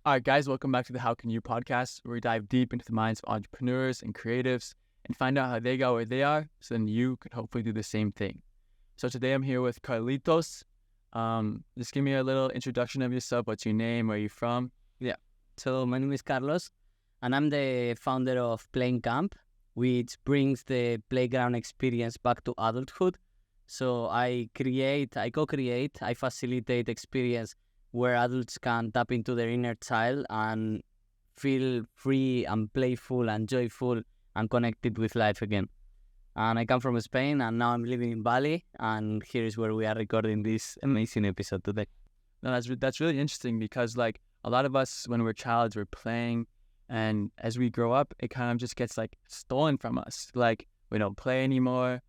All right, guys, welcome back to the How Can You podcast, where we dive deep into the minds of entrepreneurs and creatives and find out how they got where they are so then you can hopefully do the same thing. So today I'm here with Carlitos. Just give me a little introduction of yourself. What's your name? Where are you from? So my name is Carlos, and I'm the founder of Playing Camp, which brings the playground experience back to adulthood. So I co-create, I facilitate experience where adults can tap into their inner child and feel free and playful and joyful and connected with life again. And I come from Spain, and now I'm living in Bali, and here is where we are recording this amazing episode today. No, that's really interesting because like a lot of us when we're childs, we're playing, and as we grow up, it kind of just gets like stolen from us. Like we don't play anymore.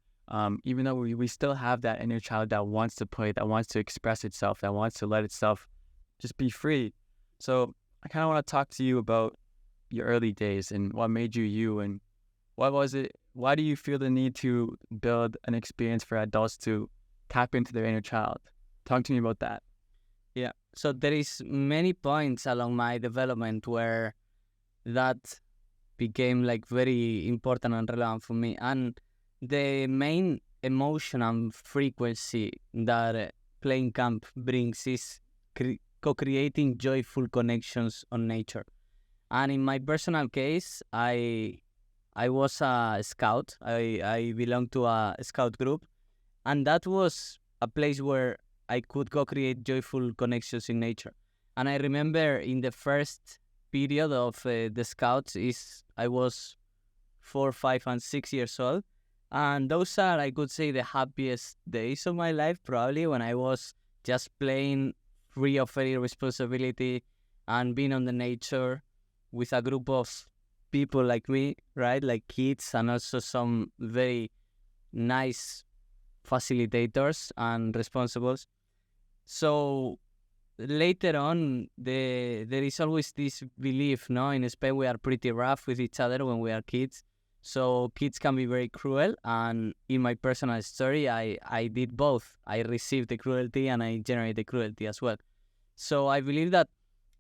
Even though we still have that inner child that wants to play, that wants to express itself, that wants to let itself just be free. So I kind of want to talk to you about your early days and what made you you, and what was it? Why do you feel the need to build an experience for adults to tap into their inner child? Talk to me about that. Yeah. So there is many points along my development where that became like very important and relevant for me. And the main emotion and frequency that Playing Camp brings is co-creating joyful connections on nature. And in my personal case, I was a scout. I belonged to a scout group, and that was a place where I could co-create joyful connections in nature. And I remember in the first period of the scouts I was 4, 5, and 6 years old. And those are, I could say, the happiest days of my life, probably, when I was just playing free of any responsibility and being on the nature with a group of people like me, right? Like kids and also some very nice facilitators and responsibles. So later on, there is always this belief, no? In Spain, we are pretty rough with each other when we are kids. So kids can be very cruel. And in my personal story, I did both. I received the cruelty and I generated the cruelty as well. So I believe that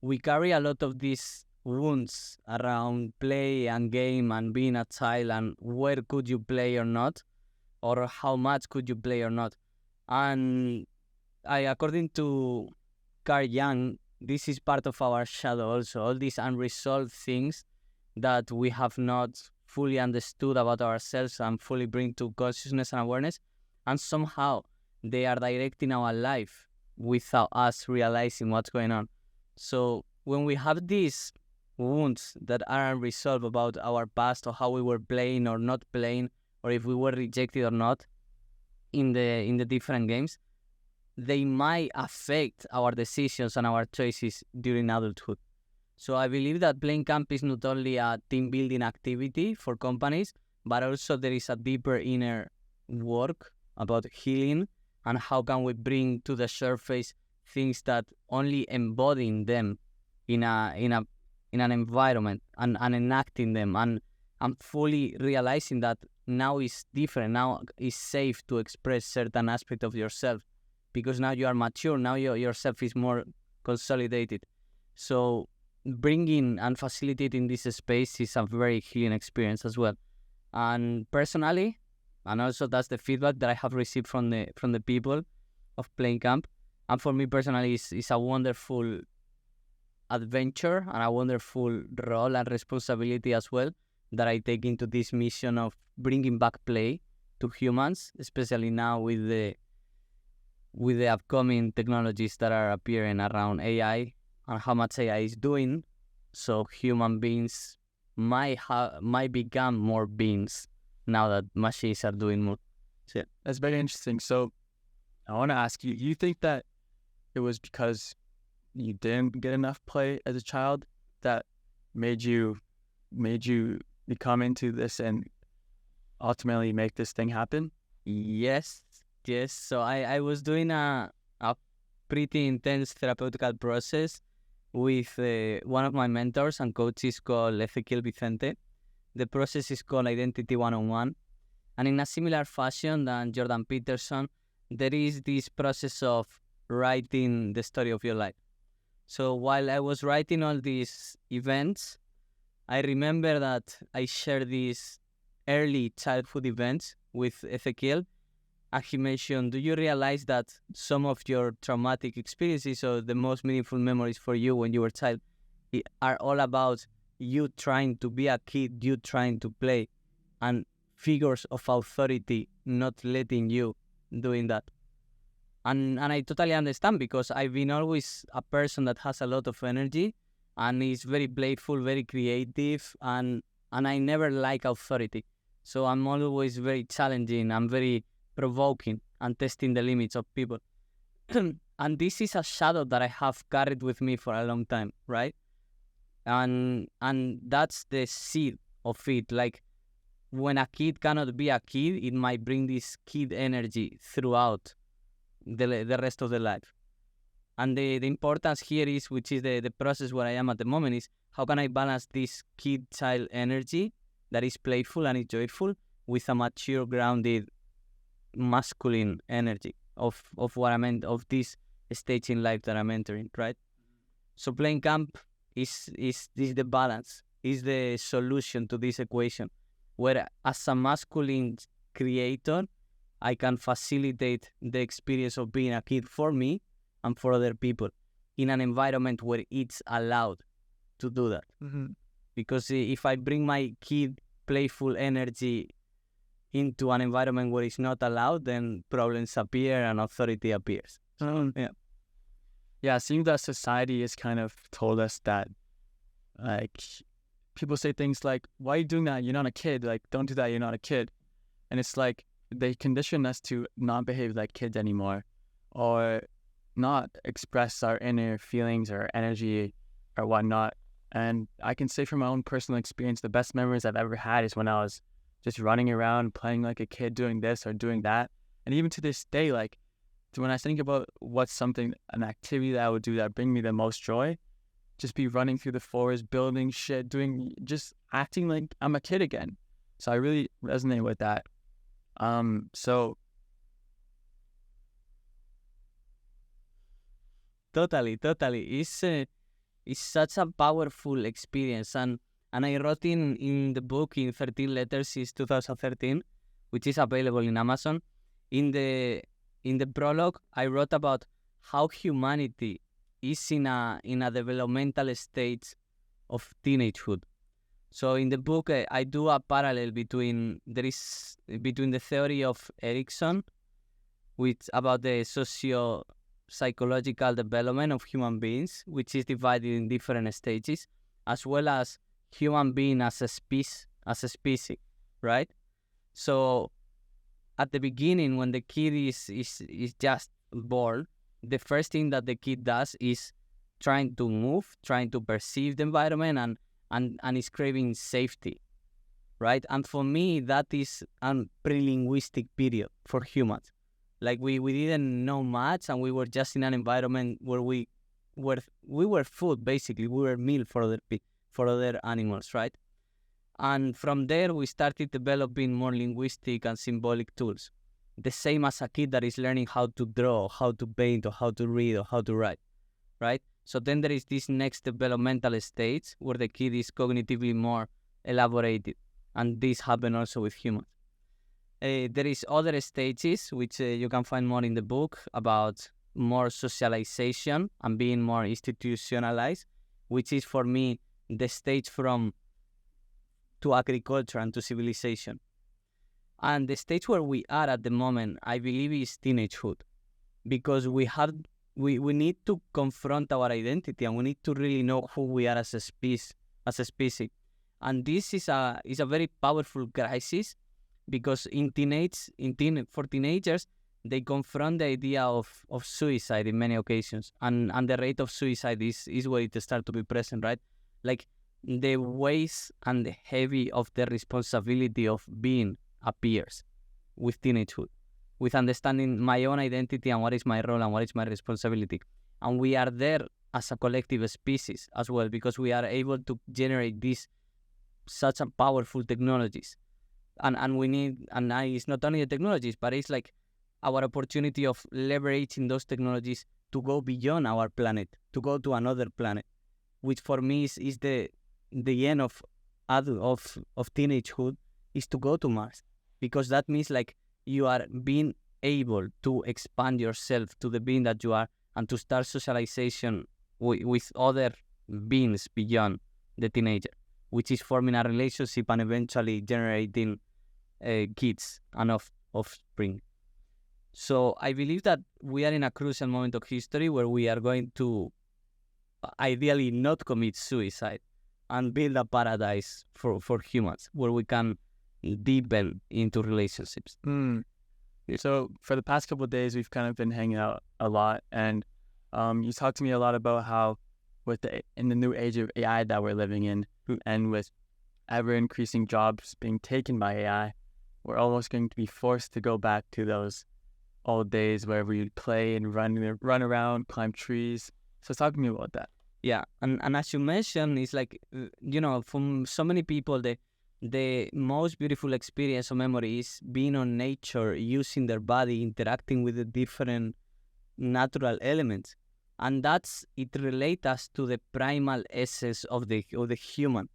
we carry a lot of these wounds around play and game and being a child and where could you play or not, or how much could you play or not. And according to Carl Jung, this is part of our shadow also, all these unresolved things that we have not fully understood about ourselves and fully bring to consciousness and awareness, and somehow they are directing our life without us realizing what's going on. So when we have these wounds that are unresolved about our past or how we were playing or not playing, or if we were rejected or not in the different games, they might affect our decisions and our choices during adulthood. So I believe that Playing Camp is not only a team building activity for companies, but also there is a deeper inner work about healing and how can we bring to the surface things that only embodying them in an environment and enacting them and fully realizing that now is different. Now is safe to express certain aspect of yourself because now you are mature. Now yourself is more consolidated. So bringing and facilitating this space is a very healing experience as well. And personally, and also that's the feedback that I have received from the people of Playing Camp. And for me personally, it's a wonderful adventure and a wonderful role and responsibility as well that I take into this mission of bringing back play to humans, especially now with the upcoming technologies that are appearing around AI and how much AI is doing. So human beings might become more beings now that machines are doing more. So that's very interesting. So I want to ask you, you think that it was because you didn't get enough play as a child that made you become into this and ultimately make this thing happen? Yes. So I was doing a pretty intense therapeutical process with one of my mentors and coaches called Ezequiel Vicente. The process is called Identity 101. And in a similar fashion than Jordan Peterson, there is this process of writing the story of your life. So while I was writing all these events, I remember that I shared these early childhood events with Ezequiel, and he mentioned, do you realize that some of your traumatic experiences or the most meaningful memories for you when you were a child are all about you trying to be a kid, you trying to play, and figures of authority not letting you doing that. And I totally understand, because I've been always a person that has a lot of energy and is very playful, very creative, and I never like authority. So I'm always very challenging. I'm very provoking and testing the limits of people. And this is a shadow that I have carried with me for a long time, right? And that's the seed of it. Like, when a kid cannot be a kid, it might bring this kid energy throughout the rest of the life. And the importance here is, which is the process where I am at the moment, is how can I balance this kid-child energy that is playful and is joyful with a mature, grounded, masculine energy of what I'm of this stage in life that I'm entering, right? So playing camp is the balance, is the solution to this equation, where as a masculine creator, I can facilitate the experience of being a kid for me and for other people in an environment where it's allowed to do that. Mm-hmm. Because if I bring my kid playful energy into an environment where it's not allowed, then problems appear and authority appears. Yeah, it seems that society has kind of told us that, like, people say things like, why are you doing that? You're not a kid. Like, don't do that. You're not a kid. And it's like, they condition us to not behave like kids anymore, or not express our inner feelings or energy or whatnot. And I can say from my own personal experience, the best memories I've ever had is when I was just running around, playing like a kid, doing this or doing that. And even to this day, like, when I think about what's an activity that I would do that bring me the most joy, just be running through the forest, building shit, just acting like I'm a kid again. So I really resonate with that. So totally, it's such a powerful experience, and I wrote in the book in 13 letters since 2013, which is available in Amazon. In the prologue, I wrote about how humanity is in a developmental stage of teenagehood. So in the book, I do a parallel between the theory of Erickson, which about the socio-psychological development of human beings, which is divided in different stages, as well as human being as a species, right? So at the beginning, when the kid is just born, the first thing that the kid does is trying to move, trying to perceive the environment, and is craving safety, right? And for me, that is a pre-linguistic period for humans. Like, we didn't know much, and we were just in an environment where we were food, basically. We were meal for other animals, right? And from there, we started developing more linguistic and symbolic tools. The same as a kid that is learning how to draw, how to paint, or how to read, or how to write, right? So then there is this next developmental stage where the kid is cognitively more elaborated. And this happens also with humans. There is other stages, which you can find more in the book, about more socialization and being more institutionalized, which is for me the stage from to agriculture and to civilization. And the stage where we are at the moment, I believe, is teenagehood, because we need to confront our identity, and we need to really know who we are as a species. And this is a very powerful crisis, because for teenagers, they confront the idea of suicide in many occasions, and the rate of suicide is where it starts to be present, right? Like, the weight and the heavy of the responsibility of being appears with teenagehood, with understanding my own identity and what is my role and what is my responsibility. And we are there as a collective species as well, because we are able to generate these such a powerful technologies. And we need, and it's not only the technologies, but it's like our opportunity of leveraging those technologies to go beyond our planet, to go to another planet, which for me is the end of teenagehood, is to go to Mars, because that means like you are being able to expand yourself to the being that you are, and to start socialization with other beings beyond the teenager, which is forming a relationship and eventually generating kids and offspring. So I believe that we are in a crucial moment of history where we are going to ideally not commit suicide and build a paradise for humans where we can deepen into relationships. So for the past couple of days, we've kind of been hanging out a lot, and you talked to me a lot about how in the new age of AI that we're living in, and with ever increasing jobs being taken by AI, we're almost going to be forced to go back to those old days where we play and run around, climb trees. So talk to me about that. Yeah, and as you mentioned, it's like, from so many people, the most beautiful experience or memory is being on nature, using their body, interacting with the different natural elements. And it relates us to the primal essence of the human.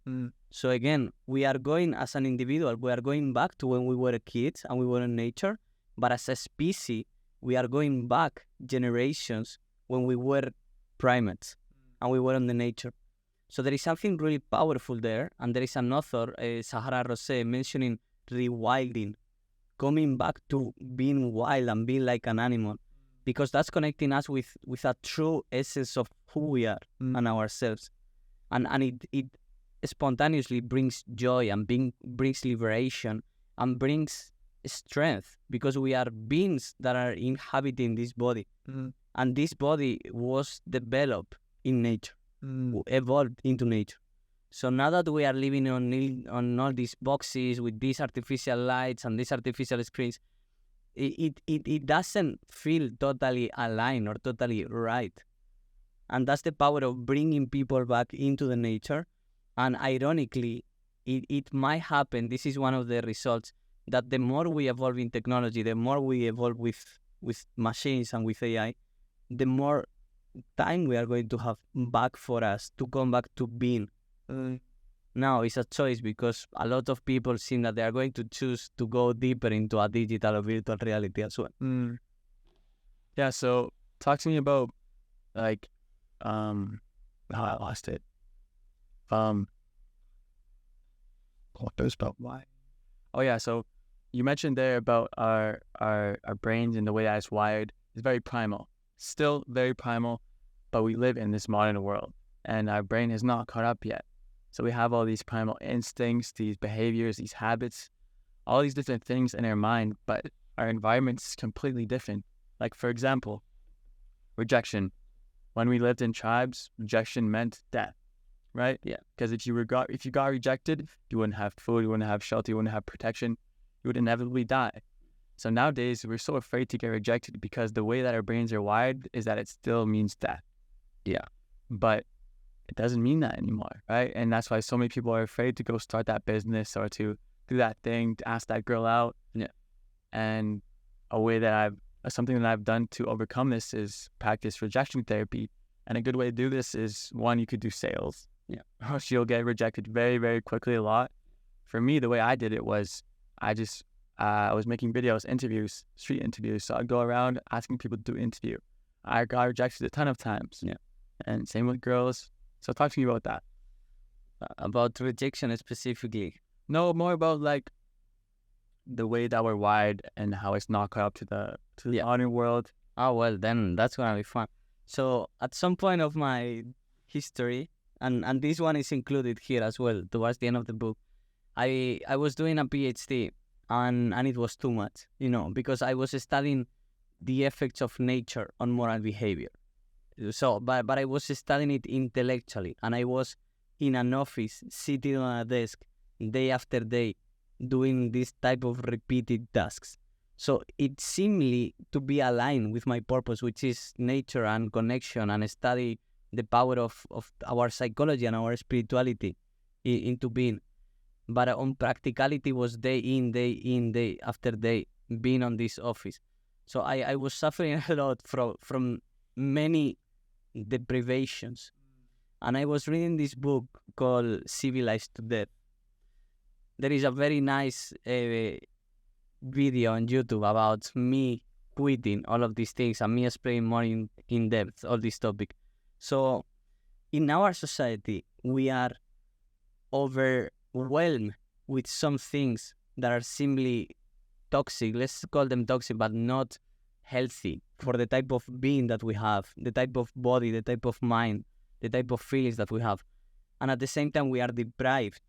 So again, we are going as an individual, we are going back to when we were kids and we were in nature, but as a species, we are going back generations when we were primates and we were in the nature. So there is something really powerful there, and there is an author, Sahara Rosé, mentioning rewilding, coming back to being wild and being like an animal, because that's connecting us with a true essence of who we are and ourselves. And it spontaneously brings joy and brings liberation and brings strength, because we are beings that are inhabiting this body. And this body was developed in nature, evolved into nature. So now that we are living on all these boxes with these artificial lights and these artificial screens, it doesn't feel totally aligned or totally right. And that's the power of bringing people back into the nature. And ironically, it might happen, this is one of the results, that the more we evolve in technology, the more we evolve with machines and with AI, the more time we are going to have back for us to come back to being. Now it's a choice, because a lot of people seem that they are going to choose to go deeper into a digital or virtual reality as well. Yeah, so talk to me about like I lost it. What was about why? Oh yeah, so you mentioned there about our brains and the way that it's wired is very primal. Still very primal, but we live in this modern world and our brain has not caught up yet. So we have all these primal instincts, these behaviors, these habits, all these different things in our mind, but our environment is completely different. Like, for example, rejection. When we lived in tribes, rejection meant death, right? Yeah. Because if you got rejected, you wouldn't have food, you wouldn't have shelter, you wouldn't have protection, you would inevitably die. So nowadays, we're so afraid to get rejected because the way that our brains are wired is that it still means death. Yeah. But it doesn't mean that anymore, right? And that's why so many people are afraid to go start that business or to do that thing, to ask that girl out. Yeah. And something that I've done to overcome this is practice rejection therapy. And a good way to do this is, one, you could do sales. Yeah. Or else you'll get rejected very, very quickly a lot. For me, the way I did it was I was making videos, interviews, street interviews. So I'd go around asking people to do an interview. I got rejected a ton of times. Yeah. And same with girls. So talk to me about that. About rejection specifically. No, more about like the way that we're wired and how it's not caught up to the modern world. Oh, well, then that's gonna be fun. So at some point of my history, and this one is included here as well, towards the end of the book, I was doing a PhD, and it was too much, because I was studying the effects of nature on moral behavior. So, but I was studying it intellectually, and I was in an office, sitting on a desk, day after day, doing this type of repeated tasks. So it seemed to be aligned with my purpose, which is nature and connection, and study the power of our psychology and our spirituality into being. But on practicality was day in, day after day, being on this office. So I was suffering a lot from many deprivations. And I was reading this book called Civilized to Death. There is a very nice video on YouTube about me quitting all of these things and me explaining more in depth all this topic. So in our society, we are overwhelmed with some things that are simply toxic. Let's call them toxic, but not healthy for the type of being that we have, the type of body, the type of mind, the type of feelings that we have. And at the same time, we are deprived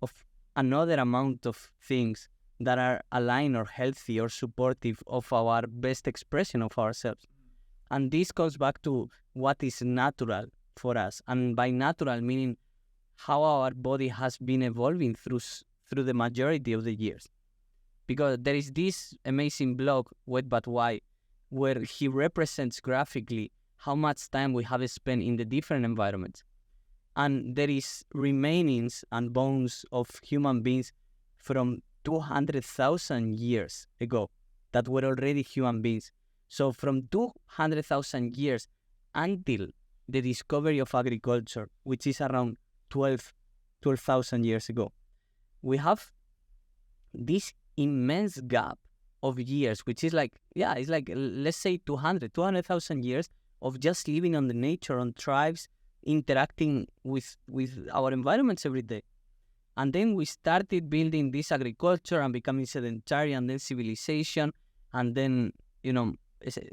of another amount of things that are aligned or healthy or supportive of our best expression of ourselves. And this comes back to what is natural for us. And by natural, meaning how our body has been evolving through the majority of the years. Because there is this amazing blog, Wet But Why, where he represents graphically how much time we have spent in the different environments. And there is remainings and bones of human beings from 200,000 years ago that were already human beings. So from 200,000 years until the discovery of agriculture, which is around 12,000 years ago, we have this immense gap of years, which is it's like, let's say 200,000 years of just living on the nature, on tribes, interacting with our environments every day. And then we started building this agriculture and becoming sedentary, and then civilization, and then,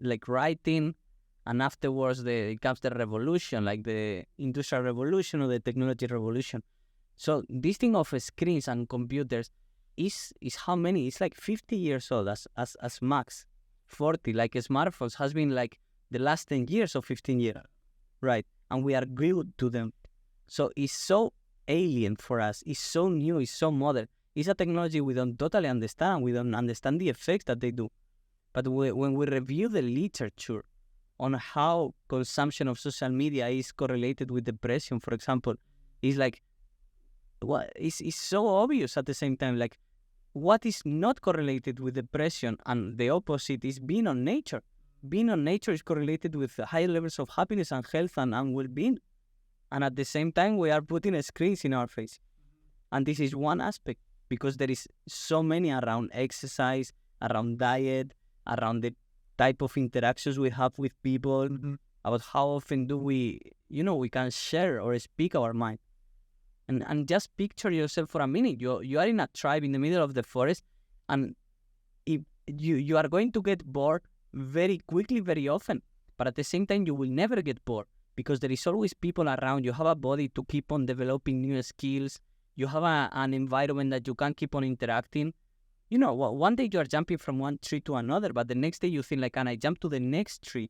like writing, and afterwards it comes the revolution, like the industrial revolution or the technology revolution. So this thing of screens and computers is how many? It's like 50 years old as max, 40, like smartphones has been like the last 10 years or 15 years, right? And we are glued to them. So it's so alien for us. It's so new. It's so modern. It's a technology we don't totally understand. We don't understand the effects that they do. But when we review the literature on how consumption of social media is correlated with depression, for example, it's like, it's so obvious at the same time. Like, what is not correlated with depression and the opposite is being on nature. Being on nature is correlated with higher levels of happiness and health and well-being. And at the same time, we are putting screens in our face. And this is one aspect, because there is so many around exercise, around diet, around the type of interactions we have with people, about how often do we can share or speak our mind. And just picture yourself for a minute. You are in a tribe in the middle of the forest, and if you are going to get bored very quickly, very often. But at the same time, you will never get bored, because there is always people around. You have a body to keep on developing new skills. You have an environment that you can keep on interacting. One day you are jumping from one tree to another, but the next day you think, like, can I jump to the next tree?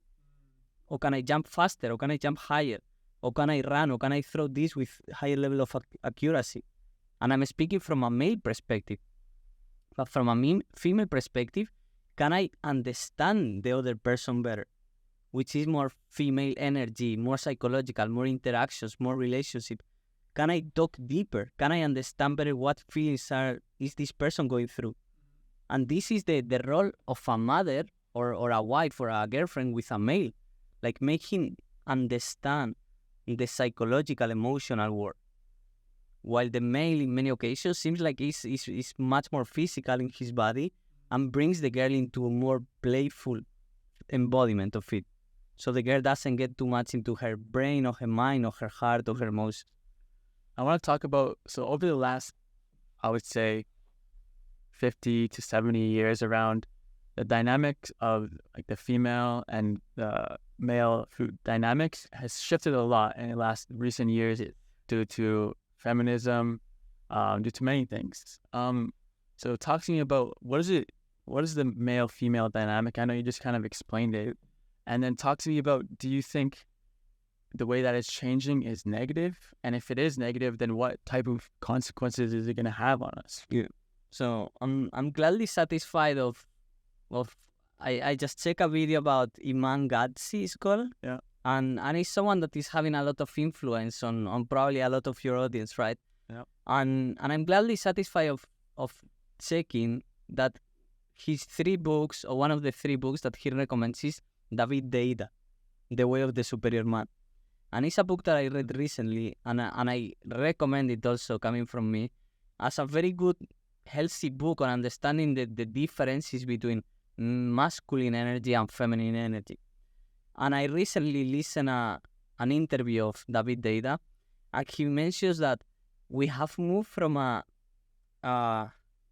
Or can I jump faster? Or can I jump higher? Or can I run? Or can I throw this with higher level of accuracy? And I'm speaking from a male perspective. But from a female perspective, can I understand the other person better? Which is more female energy, more psychological, more interactions, more relationship. Can I talk deeper? Can I understand better what feelings is this person going through? And this is the role of a mother or a wife or a girlfriend with a male, like making understand the psychological, emotional world. While the male, in many occasions, seems like is much more physical in his body and brings the girl into a more playful embodiment of it. So the girl doesn't get too much into her brain or her mind or her heart or her emotions. I want to talk about, so over the last, I would say, 50 to 70 years around, the dynamics of like the female and the male food dynamics has shifted a lot in the last recent years due to feminism, due to many things. So talking about what is the male-female dynamic? I know you just kind of explained it. And then talk to me about, do you think the way that it's changing is negative? And if it is negative, then what type of consequences is it going to have on us? Yeah. So I'm gladly satisfied of I just checked a video about Iman Gadzi, it's called. Yeah. And it's someone that is having a lot of influence on probably a lot of your audience, right? Yeah. And I'm gladly satisfied of checking that his 3 books, or one of the 3 books that he recommends is David Deida, The Way of the Superior Man. And it's a book that I read recently, and I recommend it also, coming from me, as a very good, healthy book on understanding the differences between masculine energy and feminine energy. And I recently listened an interview of David Deida, and he mentions that we have moved from a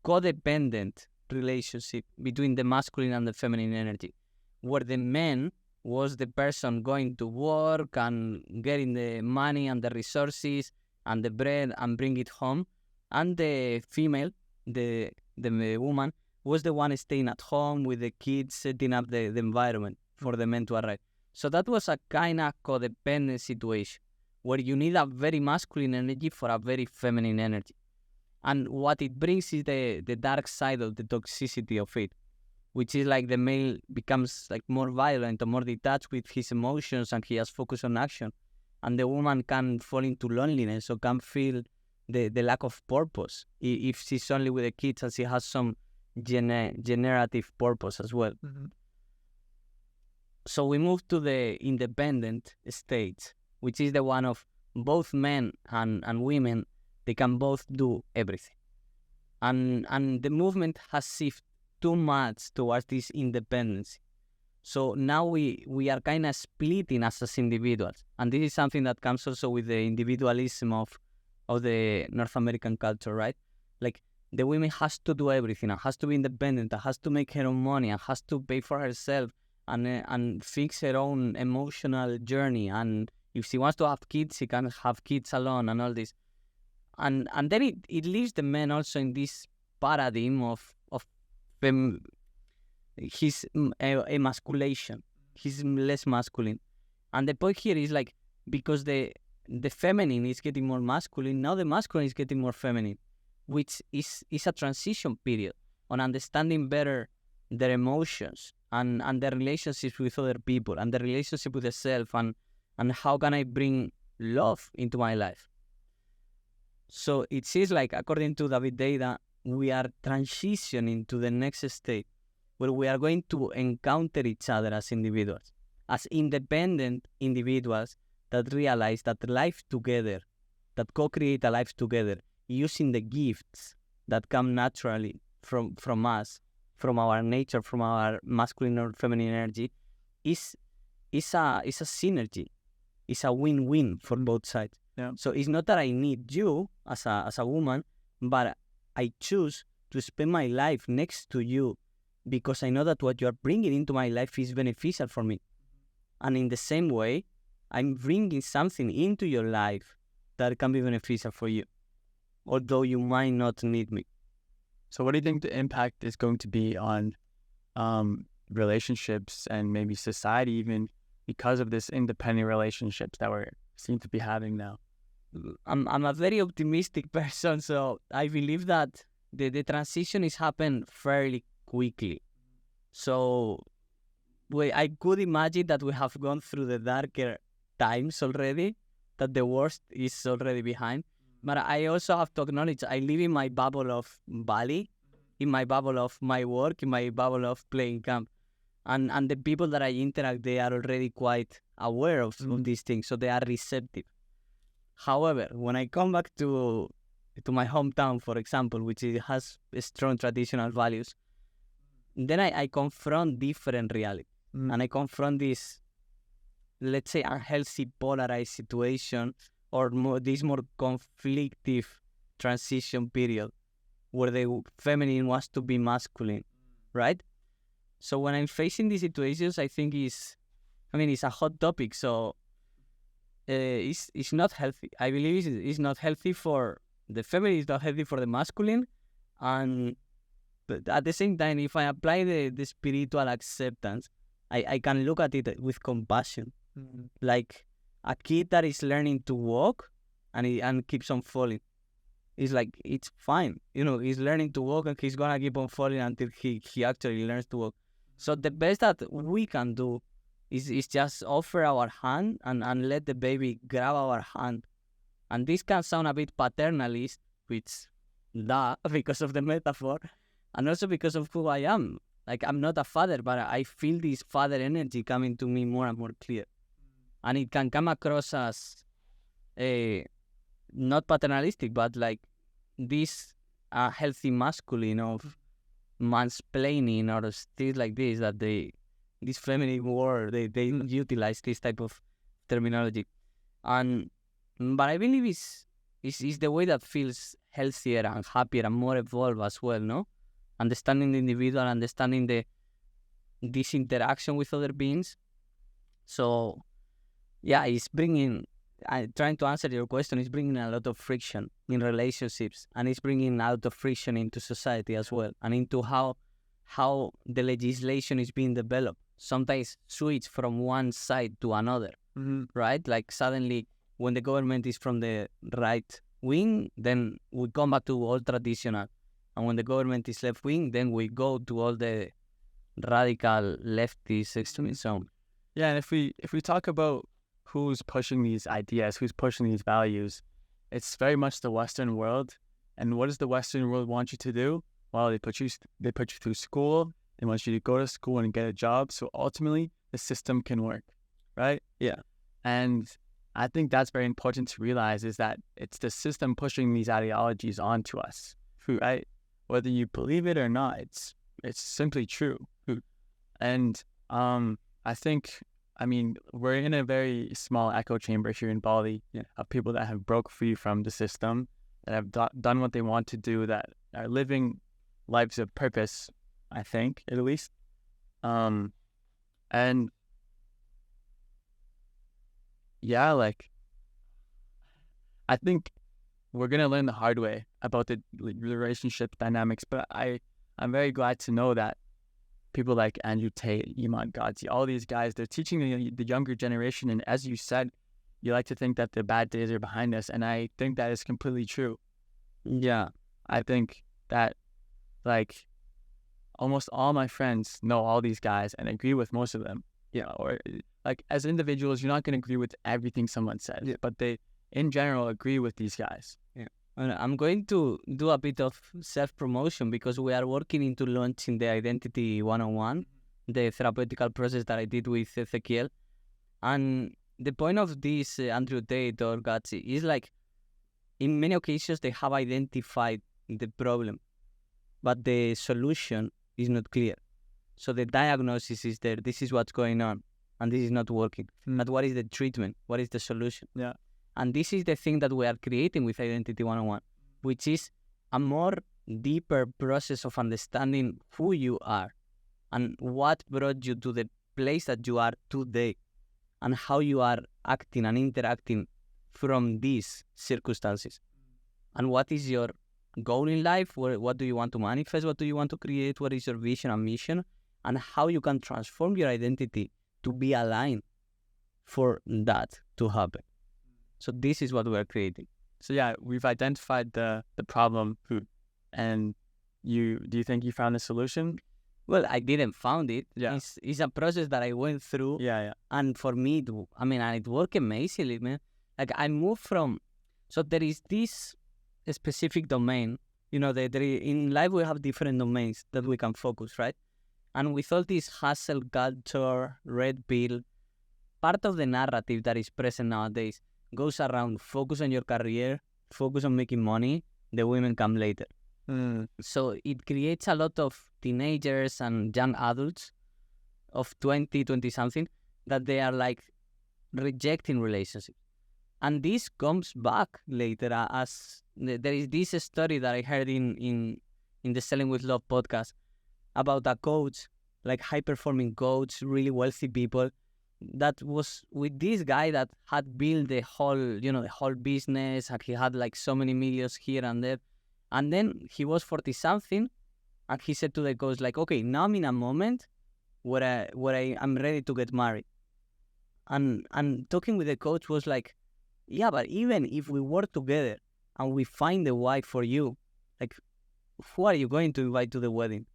codependent relationship between the masculine and the feminine energy, where the man was the person going to work and getting the money and the resources and the bread and bring it home, and the female, the woman, was the one staying at home with the kids, setting up the environment for the men to arrive. So that was a kind of codependent situation where you need a very masculine energy for a very feminine energy. And what it brings is the dark side of the toxicity of it, which is like the male becomes like more violent or more detached with his emotions, and he has focus on action. And the woman can fall into loneliness or can feel the lack of purpose if she's only with the kids and she has some generative purpose as well. Mm-hmm. So we move to the independent state, which is the one of both men and women. They can both do everything. And the movement has shifted too much towards this independence. So now we are kind of splitting as individuals. And this is something that comes also with the individualism of the North American culture, right? Like the woman has to do everything and has to be independent and has to make her own money and has to pay for herself and fix her own emotional journey. And if she wants to have kids, she can have kids alone and all this. And then it leaves the man also in this paradigm of his emasculation. He's less masculine. And the point here is like, because the feminine is getting more masculine, now the masculine is getting more feminine, which is a transition period on understanding better their emotions and their relationships with other people and the relationship with the self, and how can I bring love into my life. So it seems like, according to David Deida, we are transitioning to the next state where we are going to encounter each other as individuals, as independent individuals that realize that life together, that co-create a life together, using the gifts that come naturally from us, from our nature, from our masculine or feminine energy, is a synergy. It's a win-win for both sides. Yeah. So it's not that I need you as a woman, but I choose to spend my life next to you because I know that what you are bringing into my life is beneficial for me. And in the same way, I'm bringing something into your life that can be beneficial for you, although you might not need me. So what do you think the impact is going to be on relationships and maybe society even because of this independent relationships that we seem to be having now? I'm a very optimistic person, so I believe that the transition is happening fairly quickly. So I could imagine that we have gone through the darker times already, that the worst is already behind. But I also have to acknowledge I live in my bubble of Bali, in my bubble of my work, in my bubble of playing camp. And the people that I interact, they are already quite aware of these things, so they are receptive. However, when I come back to my hometown, for example, which has strong traditional values, then I confront different reality. And I confront this, let's say, unhealthy, polarized situation, or this more conflictive transition period where the feminine wants to be masculine, right? So when I'm facing these situations, I think it's a hot topic, so it's not healthy. I believe it's not healthy for the feminine, it's not healthy for the masculine, but at the same time, if I apply the spiritual acceptance, I can look at it with compassion. Like a kid that is learning to walk and keeps on falling. It's like, it's fine. He's learning to walk and he's going to keep on falling until he actually learns to walk. So the best that we can do is just offer our hand and let the baby grab our hand. And this can sound a bit paternalist, which, because of the metaphor, and also because of who I am. Like, I'm not a father, but I feel this father energy coming to me more and more clear. And it can come across as not paternalistic, but like this healthy masculine of mansplaining or things like this, that this feminine word, they utilize this type of terminology. And but I believe it's the way that feels healthier and happier and more evolved as well, no? Understanding the individual, understanding this interaction with other beings. So yeah, it's bringing, trying to answer your question, it's bringing a lot of friction in relationships, and it's bringing a lot of friction into society as well, and into how the legislation is being developed. Sometimes switch from one side to another, right? Like suddenly when the government is from the right wing, then we come back to all traditional. And when the government is left wing, then we go to all the radical leftist extremism. Yeah, and if we talk about who's pushing these ideas, who's pushing these values, it's very much the Western world. And what does the Western world want you to do? Well, they put you through school. They want you to go to school and get a job. So ultimately, the system can work, right? Yeah. And I think that's very important to realize, is that it's the system pushing these ideologies onto us, right? Whether you believe it or not, it's simply true. And I think, I mean, we're in a very small echo chamber here in Bali of people that have broke free from the system, that have done what they want to do, that are living lives of purpose, I think, at least. And yeah, like, I think we're going to learn the hard way about the relationship dynamics, but I'm very glad to know that people like Andrew Tate, Iman Ghazi, all these guys, they're teaching the younger generation. And as you said, you like to think that the bad days are behind us. And I think that is completely true. Yeah. I think that, like, almost all my friends know all these guys and agree with most of them. Yeah. Or, like, as individuals, you're not going to agree with everything someone says, but they, in general, agree with these guys. Yeah. And I'm going to do a bit of self-promotion, because we are working into launching the Identity 101, the therapeutical process that I did with Ezequiel. And the point of this Andrew Tate or Ghazi is, like, in many occasions they have identified the problem, but the solution is not clear. So the diagnosis is there, this is what's going on, and this is not working. But what is the treatment? What is the solution? Yeah. And this is the thing that we are creating with Identity 101, which is a more deeper process of understanding who you are and what brought you to the place that you are today, and how you are acting and interacting from these circumstances. And what is your goal in life? What do you want to manifest? What do you want to create? What is your vision and mission? And how you can transform your identity to be aligned for that to happen. So this is what we're creating. So yeah, we've identified the problem, and do you think you found the solution? Well, I didn't found it. Yeah. It's a process that I went through. Yeah. And for me, it worked amazingly, man. Like, I moved from, so there is this specific domain, in life we have different domains that we can focus, right? And with all this hustle culture, red pill, part of the narrative that is present nowadays goes around focus on your career, focus on making money, the women come later. So it creates a lot of teenagers and young adults of 20 something that they are, like, rejecting relationships. And this comes back later as there is this story that I heard in the Selling with Love podcast about a coach, like high-performing coach, really wealthy people, that was with this guy that had built the whole business, and he had, like, so many millions here and there. And then he was 40-something, and he said to the coach, like, okay, now I'm in a moment where I'm ready to get married. And talking with the coach was like, yeah, but even if we work together and we find the wife for you, like, who are you going to invite to the wedding?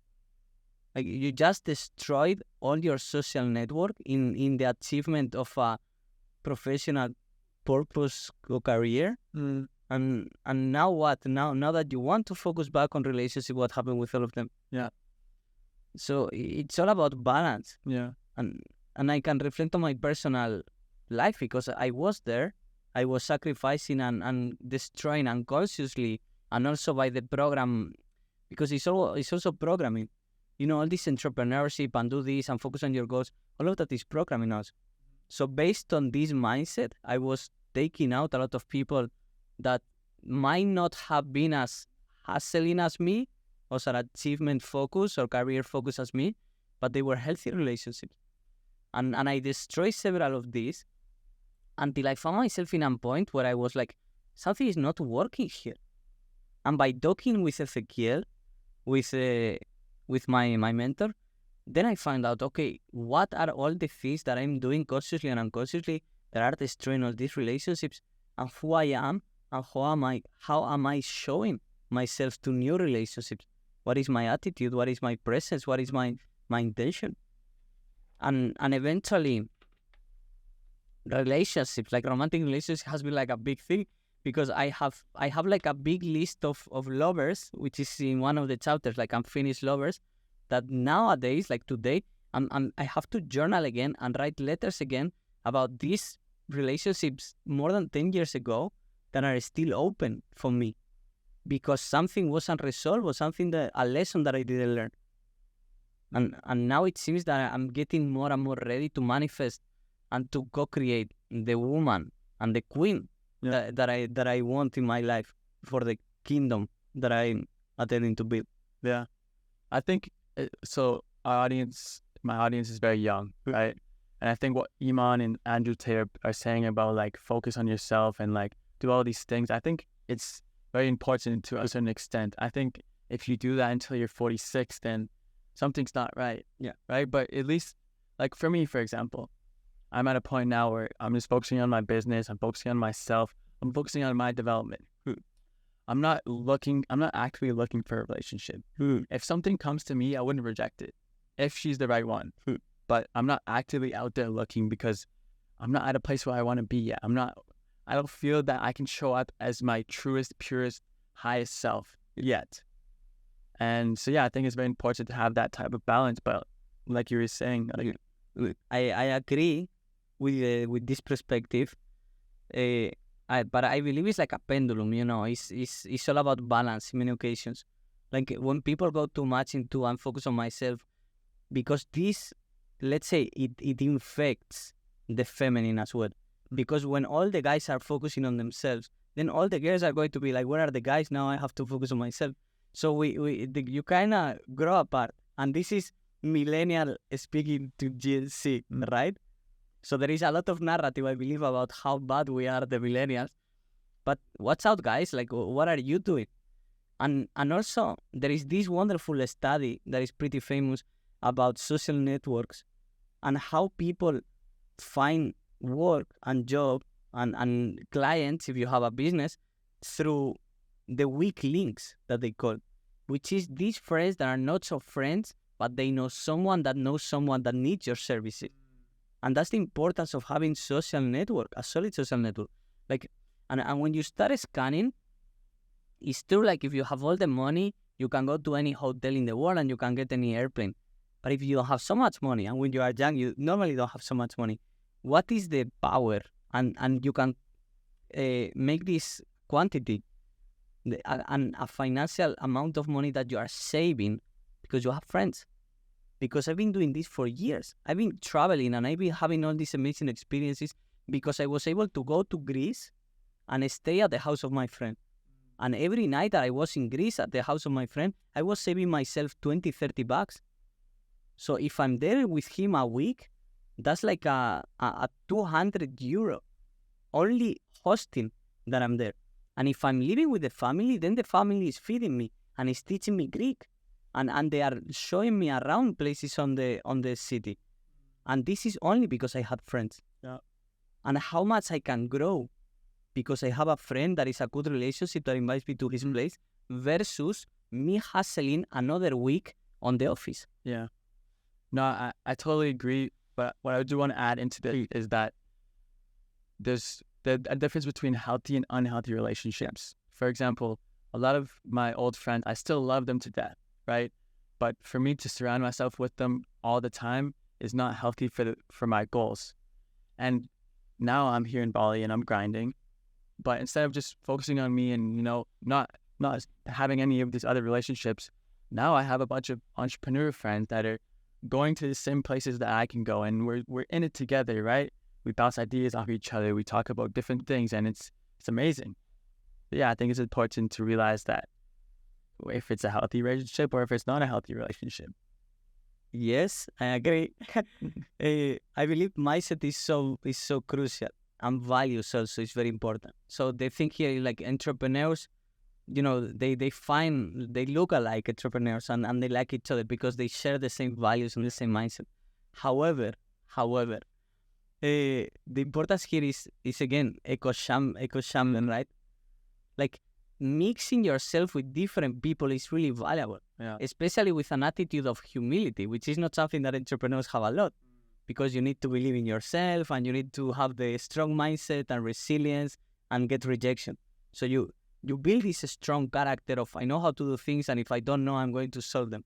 Like, you just destroyed all your social network in the achievement of a professional purpose or career. And now what? Now that you want to focus back on relationship, what happened with all of them? Yeah. So it's all about balance. Yeah. And I can reflect on my personal life because I was there. I was sacrificing and destroying unconsciously, and also by the program, because it's also programming. You know, all this entrepreneurship and do this and focus on your goals, all of that is programming us. So based on this mindset, I was taking out a lot of people that might not have been as hustling as me, or as an achievement focus or career focus as me, but they were healthy relationships. And I destroyed several of these until I found myself in a point where I was like, something is not working here. And by talking with Ezequiel, with my mentor, then I found out, okay, what are all the things that I'm doing consciously and unconsciously that are destroying all these relationships, and who I am, and how am I showing myself to new relationships? What is my attitude? What is my presence? What is my intention? And eventually, relationships, like romantic relationships, has been like a big thing, because I have like a big list of lovers, which is in one of the chapters, like unfinished lovers, that nowadays, like today, I have to journal again and write letters again about these relationships more than 10 years ago that are still open for me, because something wasn't resolved, or a lesson that I didn't learn. And now it seems that I'm getting more and more ready to manifest and to co-create the woman and the queen that I want in my life for the kingdom that I'm attending to build. Yeah. I think, so my audience is very young, right? And I think what Iman and Andrew Taylor are saying about like focus on yourself and like do all these things, I think it's very important to a certain extent. I think if you do that until you're 46, then something's not right. Yeah. Right. But at least, like for me, for example, I'm at a point now where I'm just focusing on my business. I'm focusing on myself. I'm focusing on my development. I'm not actively looking for a relationship. If something comes to me, I wouldn't reject it if she's the right one. But I'm not actively out there looking, because I'm not at a place where I want to be yet. I don't feel that I can show up as my truest, purest, highest self yet. And so, yeah, I think it's very important to have that type of balance. But like you were saying, I agree with this perspective, but I believe it's like a pendulum. You know, it's all about balance in many occasions. Like when people go too much into "I'm focused on myself," because this, let's say, it infects the feminine as well. Because when all the guys are focusing on themselves, then all the girls are going to be like, "Where are the guys now? I have to focus on myself." So you kind of grow apart, and this is millennial speaking to Gen Z, right? So there is a lot of narrative, I believe, about how bad we are, the millennials. But what's out, guys? Like, what are you doing? And also, there is this wonderful study that is pretty famous about social networks and how people find work and job and clients, if you have a business, through the weak links that they call, which is these friends that are not so friends, but they know someone that knows someone that needs your services. And that's the importance of having a solid social network. Like, and when you start scanning, it's true, like if you have all the money, you can go to any hotel in the world and you can get any airplane. But if you don't have so much money, and when you are young, you normally don't have so much money, what is the power? And you can make this quantity and a financial amount of money that you are saving because you have friends. Because I've been doing this for years. I've been traveling and I've been having all these amazing experiences because I was able to go to Greece and stay at the house of my friend. And every night that I was in Greece at the house of my friend, I was saving myself 20, 30 bucks. So if I'm there with him a week, that's like a 200 euro only hosting that I'm there. And if I'm living with the family, then the family is feeding me and is teaching me Greek. And they are showing me around places on the city. And this is only because I had friends. Yeah. And how much I can grow because I have a friend that is a good relationship that invites me to his place versus me hustling another week on the office. Yeah. No, I totally agree. But what I do want to add into this is that there's a difference between healthy and unhealthy relationships. For example, a lot of my old friends, I still love them to death, right? But for me to surround myself with them all the time is not healthy for my goals. And now I'm here in Bali and I'm grinding, but instead of just focusing on me and, not having any of these other relationships, now I have a bunch of entrepreneur friends that are going to the same places that I can go, and we're in it together, right? We bounce ideas off each other. We talk about different things, and it's amazing. Yeah, I think it's important to realize that if it's a healthy relationship or if it's not a healthy relationship. Yes, I agree. I believe mindset is so crucial, and values also is very important. So the thing here is like entrepreneurs, they look alike entrepreneurs and they like each other because they share the same values and the same mindset. However, the importance here is again echo chamber, right? Like mixing yourself with different people is really valuable, especially with an attitude of humility, which is not something that entrepreneurs have a lot, because you need to believe in yourself and you need to have the strong mindset and resilience and get rejection. So you build this strong character of, I know how to do things, and if I don't know, I'm going to solve them.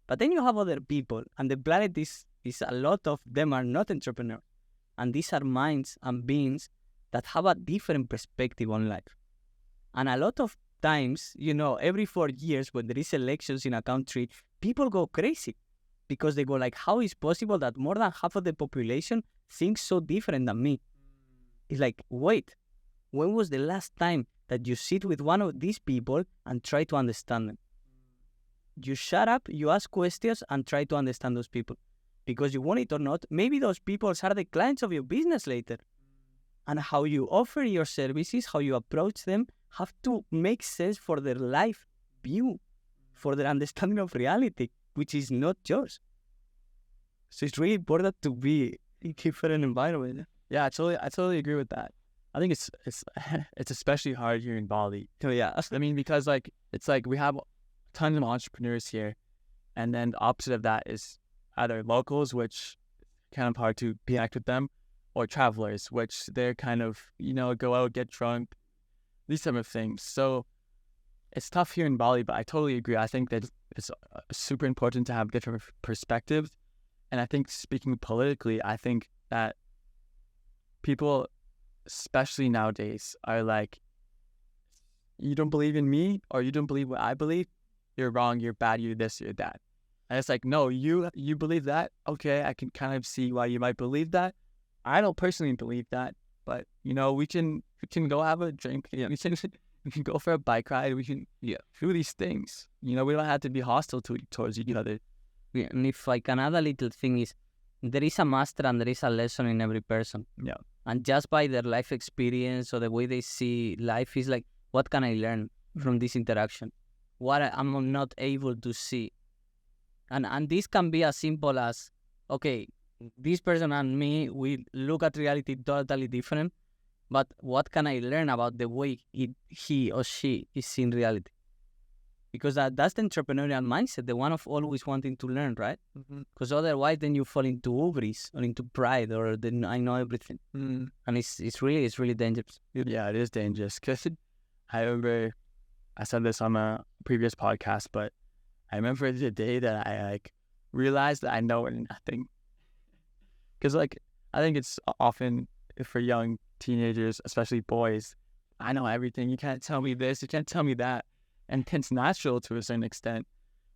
But then you have other people, and the planet is a lot of them are not entrepreneurs. And these are minds and beings that have a different perspective on life. And a lot of times, every 4 years when there is elections in a country, people go crazy because they go like, how is possible that more than half of the population thinks so different than me? It's like, wait, when was the last time that you sit with one of these people and try to understand them? You shut up, you ask questions and try to understand those people. Because you want it or not, maybe those people are the clients of your business later. And how you offer your services, how you approach them, have to make sense for their life view, for their understanding of reality, which is not yours. So it's really important to be in different environment. Yeah, I totally agree with that. I think it's especially hard here in Bali. So yeah, I mean, because it's like we have tons of entrepreneurs here, and then the opposite of that is either locals, which kind of hard to connect with them, or travelers, which they're kind of, go out, get drunk, these type of things. So it's tough here in Bali, but I totally agree. I think that it's super important to have different perspectives. And I think speaking politically, I think that people, especially nowadays, are like, you don't believe in me, or you don't believe what I believe, you're wrong, you're bad, you're this, you're that. And it's like, no, you believe that? Okay, I can kind of see why you might believe that. I don't personally believe that, but we can go have a drink. Yeah, we can go for a bike ride. We can do these things. We don't have to be hostile towards each other. Yeah, and if I can add a little thing is, there is a master and there is a lesson in every person. Yeah. And just by their life experience or the way they see life is like, what can I learn from this interaction? What I'm not able to see. And this can be as simple as, okay, this person and me, we look at reality totally different, but what can I learn about the way he or she is seeing reality? Because that's the entrepreneurial mindset, the one of always wanting to learn, right? Because otherwise then you fall into hubris or into pride, or then I know everything. And it's really dangerous. Yeah, it is dangerous. Because I remember I said this on a previous podcast, but I remember the day that I realized that I know nothing. Because I think it's often for young teenagers, especially boys, I know everything. You can't tell me this. You can't tell me that. And it's natural to a certain extent.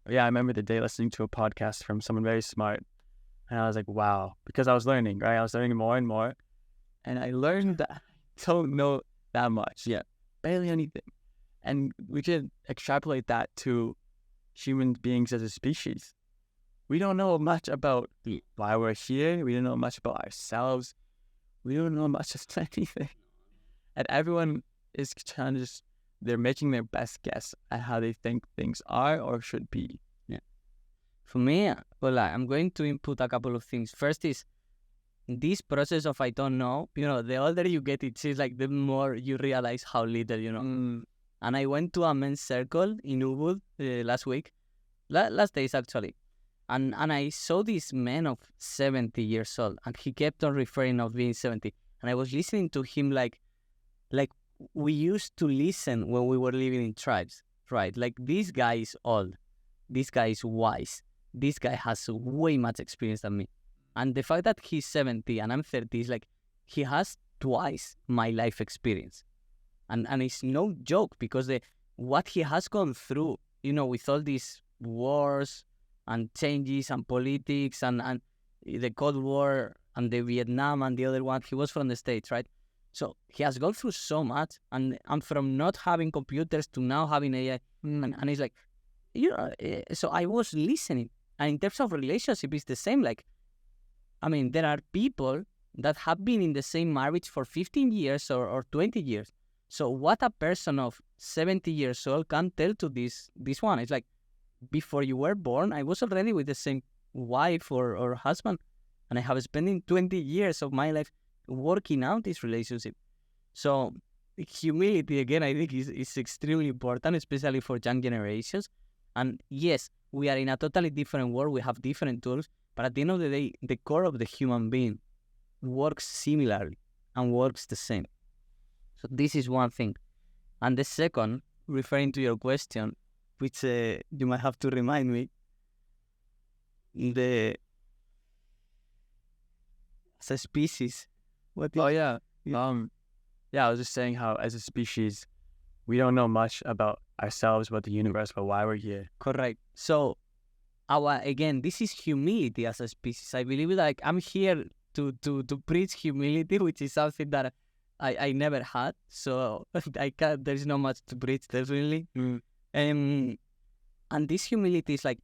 But yeah, I remember the day listening to a podcast from someone very smart. And I was like, wow. Because I was learning, right? I was learning more and more. And I learned that I don't know that much. Yeah. Barely anything. And we could extrapolate that to human beings as a species. We don't know much about why we're here. We don't know much about ourselves. We don't know much of anything. And everyone is trying to they're making their best guess at how they think things are or should be. Yeah. For me, well, I'm going to input a couple of things. First is this process of I don't know. The older you get, it seems like the more you realize how little you know. And I went to a men's circle in Ubud last week, last days actually. And I saw this man of 70 years old, and he kept on referring of being 70. And I was listening to him like we used to listen when we were living in tribes, right? Like this guy is old, this guy is wise. This guy has way much experience than me. And the fact that he's 70 and I'm 30 is like, he has twice my life experience. And it's no joke, because what he has gone through, with all these wars and changes and politics and the Cold War and the Vietnam and the other one, he was from the States, right? So he has gone through so much, and from not having computers to now having AI, and it's like, so I was listening. And in terms of relationship, it's the same. Like, I mean, there are people that have been in the same marriage for 15 years or 20 years. So what a person of 70 years old can tell to this one, it's like, before you were born, I was already with the same wife or husband, and I have spent 20 years of my life working out this relationship. So humility, again, I think is extremely important, especially for young generations. And yes, we are in a totally different world. We have different tools, but at the end of the day, the core of the human being works similarly and works the same. So this is one thing. And the second, referring to your question, which you might have to remind me, as a species. Yeah, I was just saying how as a species, we don't know much about ourselves, about the universe, about why we're here. Correct. So again, this is humility as a species. I believe like I'm here to preach humility, which is something that I never had. So there's not much to preach, definitely. And this humility is like,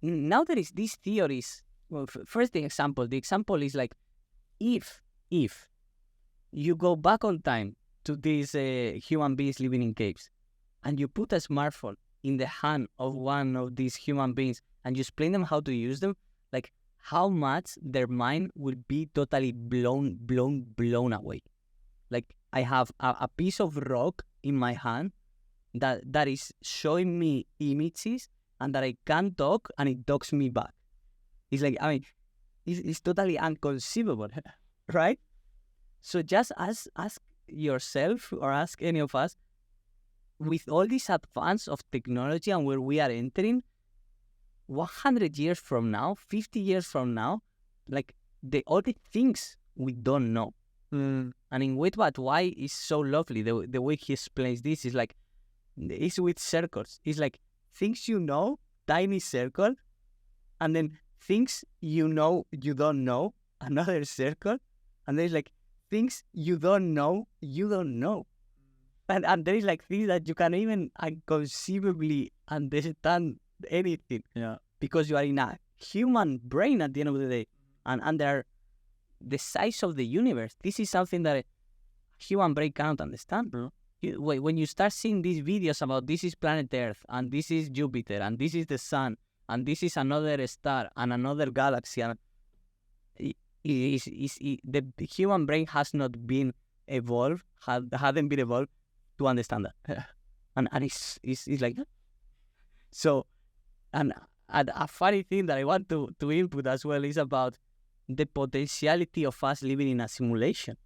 now there is these theories. Well, first the example is like, if you go back on time to these human beings living in caves, and you put a smartphone in the hand of one of these human beings, and you explain them how to use them, like how much their mind will be totally blown away. Like, I have a piece of rock in my hand that is showing me images, and that I can talk, and it talks me back. It's like, I mean, it's totally inconceivable, right? So just ask yourself, or ask any of us, with all this advance of technology and where we are entering, 100 years from now, 50 years from now, like all the things we don't know. And in Wait But Why is so lovely. The way he explains this is like, it's with circles. It's like things you know, tiny circle, and then things you know you don't know, another circle, and there's like things you don't know. And there is like things that you can even inconceivably understand anything. Yeah. Because you are in a human brain at the end of the day. And they're the size of the universe. This is something that a human brain cannot understand, bro. When you start seeing these videos about this is planet Earth, and this is Jupiter, and this is the sun, and this is another star, and another galaxy, and the human brain has not been evolved, hadn't been evolved to understand that. And it's like, so, and a funny thing that I want to input as well is about the potentiality of us living in a simulation.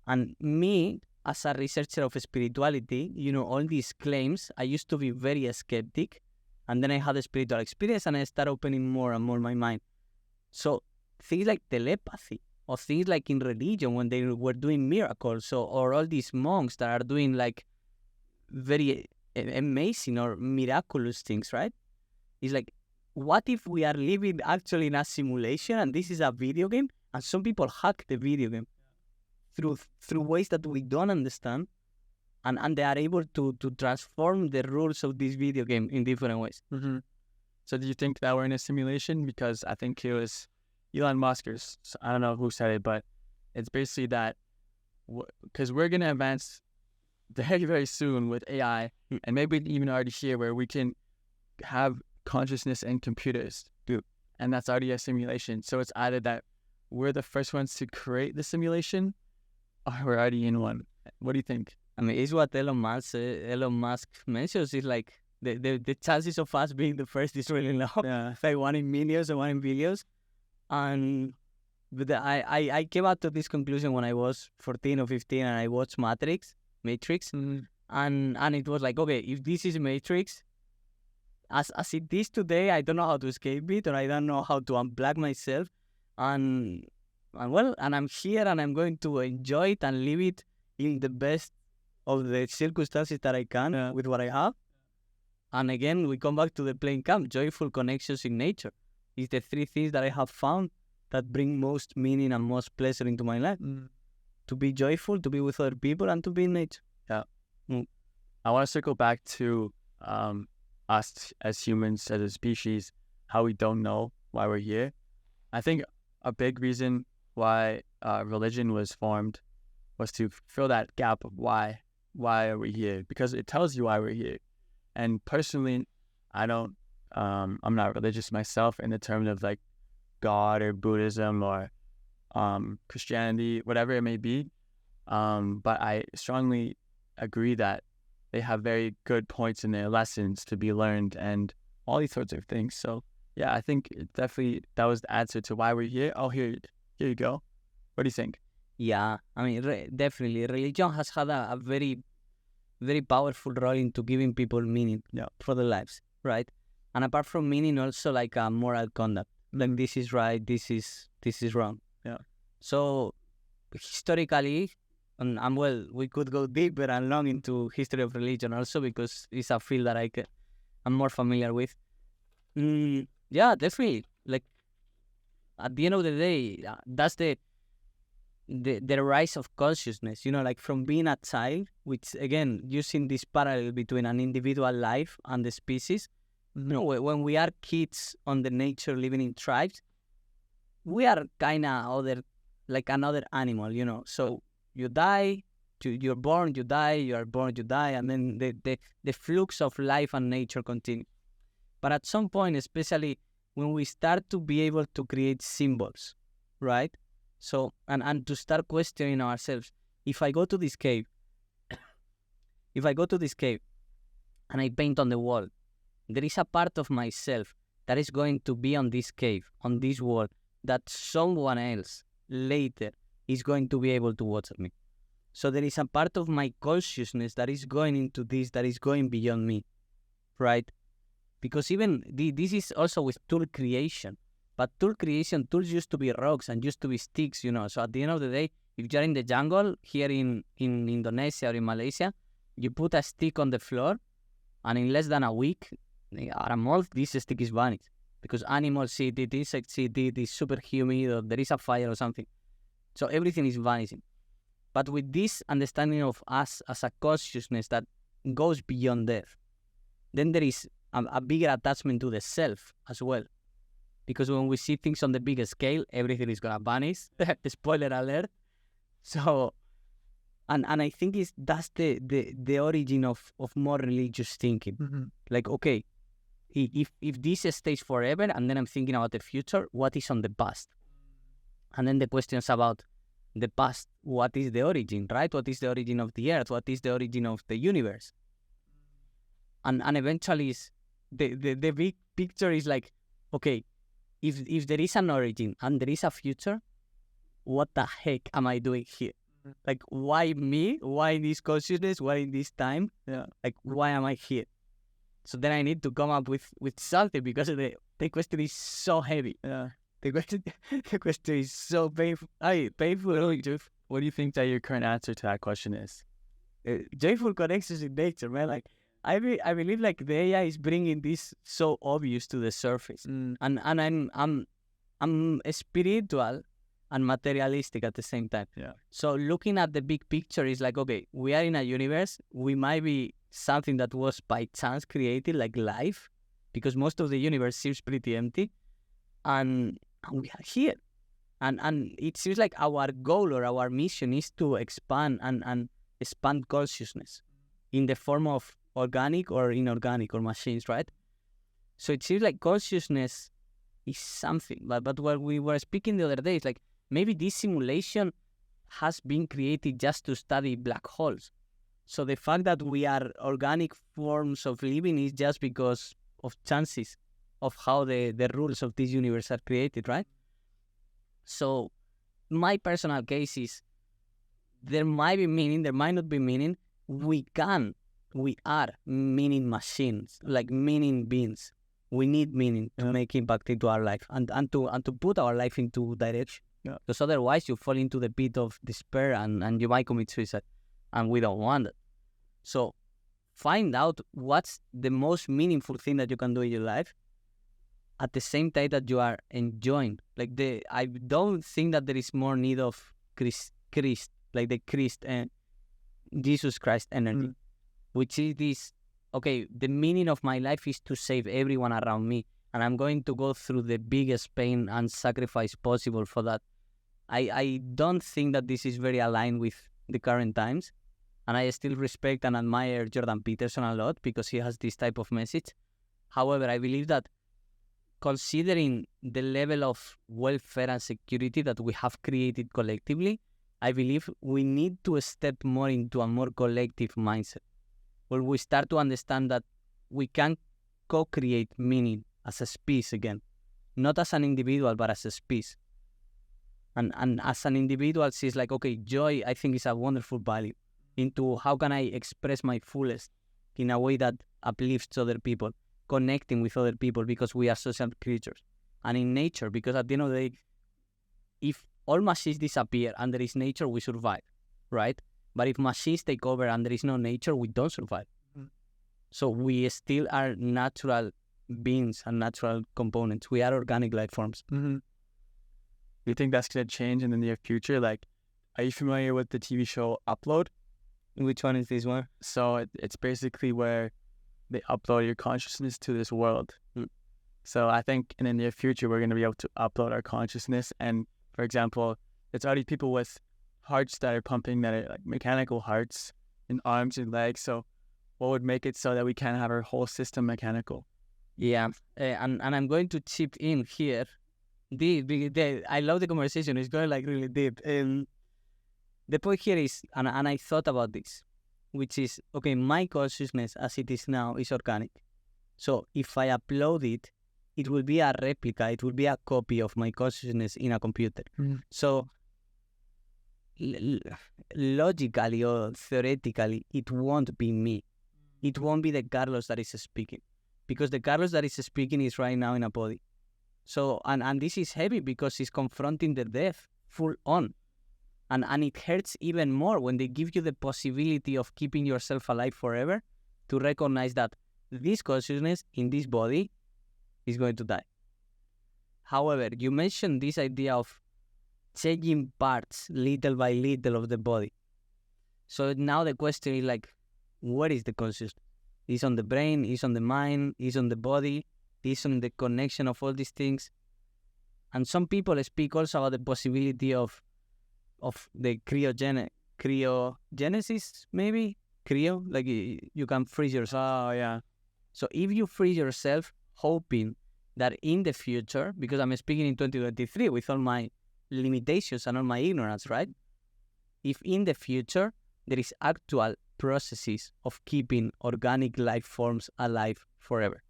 And me, as a researcher of spirituality, all these claims, I used to be very skeptic, and then I had a spiritual experience, and I started opening more and more my mind. So things like telepathy, or things like in religion when they were doing miracles, or all these monks that are doing like very amazing or miraculous things, right? It's like, what if we are living actually in a simulation, and this is a video game, and some people hack the video game through ways that we don't understand, and they are able to transform the rules of this video game in different ways. Mm-hmm. So do you think that we're in a simulation? Because I think it was Elon Musk, I don't know who said it, but it's basically that because we're going to advance very, very soon with AI, and maybe even already here, where we can have consciousness in computers, and that's already a simulation. So it's either that we're the first ones to create the simulation, or we're already in one. What do you think? I mean, it's what Elon Musk mentions. Is like the chances of us being the first is really low. Yeah. Like 1 in millions or 1 in billions. But I came out to this conclusion when I was 14 or 15, and I watched Matrix, Mm-hmm. and it was like, okay, if this is Matrix, as it is today, I don't know how to escape it, or I don't know how to unplug myself. And I'm here, and I'm going to enjoy it and live it in the best of the circumstances that I can with what I have. And again, we come back to the plain camp, joyful connections in nature. It's the three things that I have found that bring most meaning and most pleasure into my life. To be joyful, to be with other people, and to be in nature. Yeah. I want to circle back to us as humans, as a species, how we don't know why we're here. I think a big reason why religion was formed was to fill that gap of why are we here, because it tells you why we're here. And personally, I'm not religious myself in the terms of like God or Buddhism or Christianity, whatever it may be. But I strongly agree that they have very good points in their lessons to be learned and all these sorts of things. So yeah, I think definitely that was the answer to why we're here. Oh, here you go. What do you think? Yeah, I mean, definitely. Religion has had a very, very powerful role into giving people meaning for their lives, right? And apart from meaning, also like a moral conduct. Like this is right, this is wrong. Yeah. So historically, and well, we could go deeper and long into history of religion also, because it's a field that I'm more familiar with. Yeah, definitely. Like at the end of the day, that's the rise of consciousness. Like from being a child, which again, using this parallel between an individual life and the species. When we are kids on the nature living in tribes, we are kind of like another animal. So you die, you're born, you die, you are born, you die, and then the flux of life and nature continue. But at some point, especially when we start to be able to create symbols, right? So, and to start questioning ourselves, if I go to this cave and I paint on the wall, there is a part of myself that is going to be on this cave, on this wall, that someone else later is going to be able to watch at me. So there is a part of my consciousness that is going into this, that is going beyond me, right? Because even this is also with tool creation. But tools used to be rocks and used to be sticks, So at the end of the day, if you're in the jungle here in Indonesia or in Malaysia, you put a stick on the floor, and in less than a week, or a month, this stick is vanished. Because animals see it, insects see it, it's super humid, or there is a fire or something. So everything is vanishing. But with this understanding of us as a consciousness that goes beyond death, then there is a bigger attachment to the self as well. Because when we see things on the bigger scale, everything is going to vanish. Spoiler alert. So, and I think that's the origin of more religious thinking. Mm-hmm. Like, okay, if this stays forever, and then I'm thinking about the future, what is on the past? And then the questions about the past, what is the origin, right? What is the origin of the earth? What is the origin of the universe? And eventually, the big picture is like, okay, if there is an origin and there is a future, what the heck am I doing here? Like, why me? Why this consciousness? Why in this time? Yeah. Like, why am I here? So then I need to come up with something, because the question is so heavy. Yeah. The question is so painful. Painful. What do you think that your current answer to that question is? Joyful connections in nature, man. Like, I believe like the AI is bringing this so obvious to the surface, and I'm spiritual and materialistic at the same time. Yeah. So looking at the big picture is like, okay, we are in a universe. We might be something that was by chance created, like life, because most of the universe seems pretty empty, and we are here, and it seems like our goal or our mission is to expand and expand consciousness in the form of organic or inorganic or machines, right? So it seems like consciousness is something, but what we were speaking the other day is like, maybe this simulation has been created just to study black holes. So the fact that we are organic forms of living is just because of chances of how the rules of this universe are created, right? So my personal case is, there might be meaning, there might not be meaning. We can we are meaning machines, like meaning beings. We need meaning to make impact into our life and to put our life into direction. Yeah. Because otherwise you fall into the pit of despair and you might commit suicide. And we don't want it. So find out what's the most meaningful thing that you can do in your life at the same time that you are enjoying. I don't think that there is more need of Christ, like the Christ and Jesus Christ energy, which is this, okay, the meaning of my life is to save everyone around me, and I'm going to go through the biggest pain and sacrifice possible for that. I don't think that this is very aligned with the current times, and I still respect and admire Jordan Peterson a lot because he has this type of message. However, I believe that considering the level of welfare and security that we have created collectively, I believe we need to step more into a more collective mindset, where we start to understand that we can co-create meaning as a species again, not as an individual, but as a species. And as an individual, it's like, okay, joy, I think, is a wonderful value into how can I express my fullest in a way that uplifts other people, connecting with other people, because we are social creatures. And in nature, because at the end of the day, if all machines disappear and there is nature, we survive, right? But if machines take over and there is no nature, we don't survive. So we still are natural beings and natural components. We are organic life forms. Do you think that's going to change in the near future? Like, are you familiar with the TV show Upload? Which one is this one? So it's basically where they upload your consciousness to this world. So I think in the near future, we're going to be able to upload our consciousness. And for example, there's already people with hearts that are pumping that are like mechanical hearts in arms and legs. So what would make it so that we can have our whole system mechanical? Yeah, and I'm going to chip in here. I love the conversation. It's going like really deep. The point here is, and I thought about this, which is, okay, my consciousness as it is now is organic. So if I upload it, it will be a replica, it will be a copy of my consciousness in a computer. So logically or theoretically, it won't be me. It won't be the Carlos that is speaking, because the Carlos that is speaking is right now in a body. So, and this is heavy because he's confronting the death full on. And it hurts even more when they give you the possibility of keeping yourself alive forever, to recognize that this consciousness in this body is going to die. However, you mentioned this idea of changing parts little by little of the body. So now the question is like, what is the consciousness? Is on the brain, is on the mind, is on the body, is on the connection of all these things. And some people speak also about the possibility of the cryogenesis, maybe? Cryo, like you can freeze yourself. Oh, yeah. So if you freeze yourself, hoping that in the future, because I'm speaking in 2023 with all my limitations and all my ignorance, right? If in the future there is actual processes of keeping organic life forms alive forever,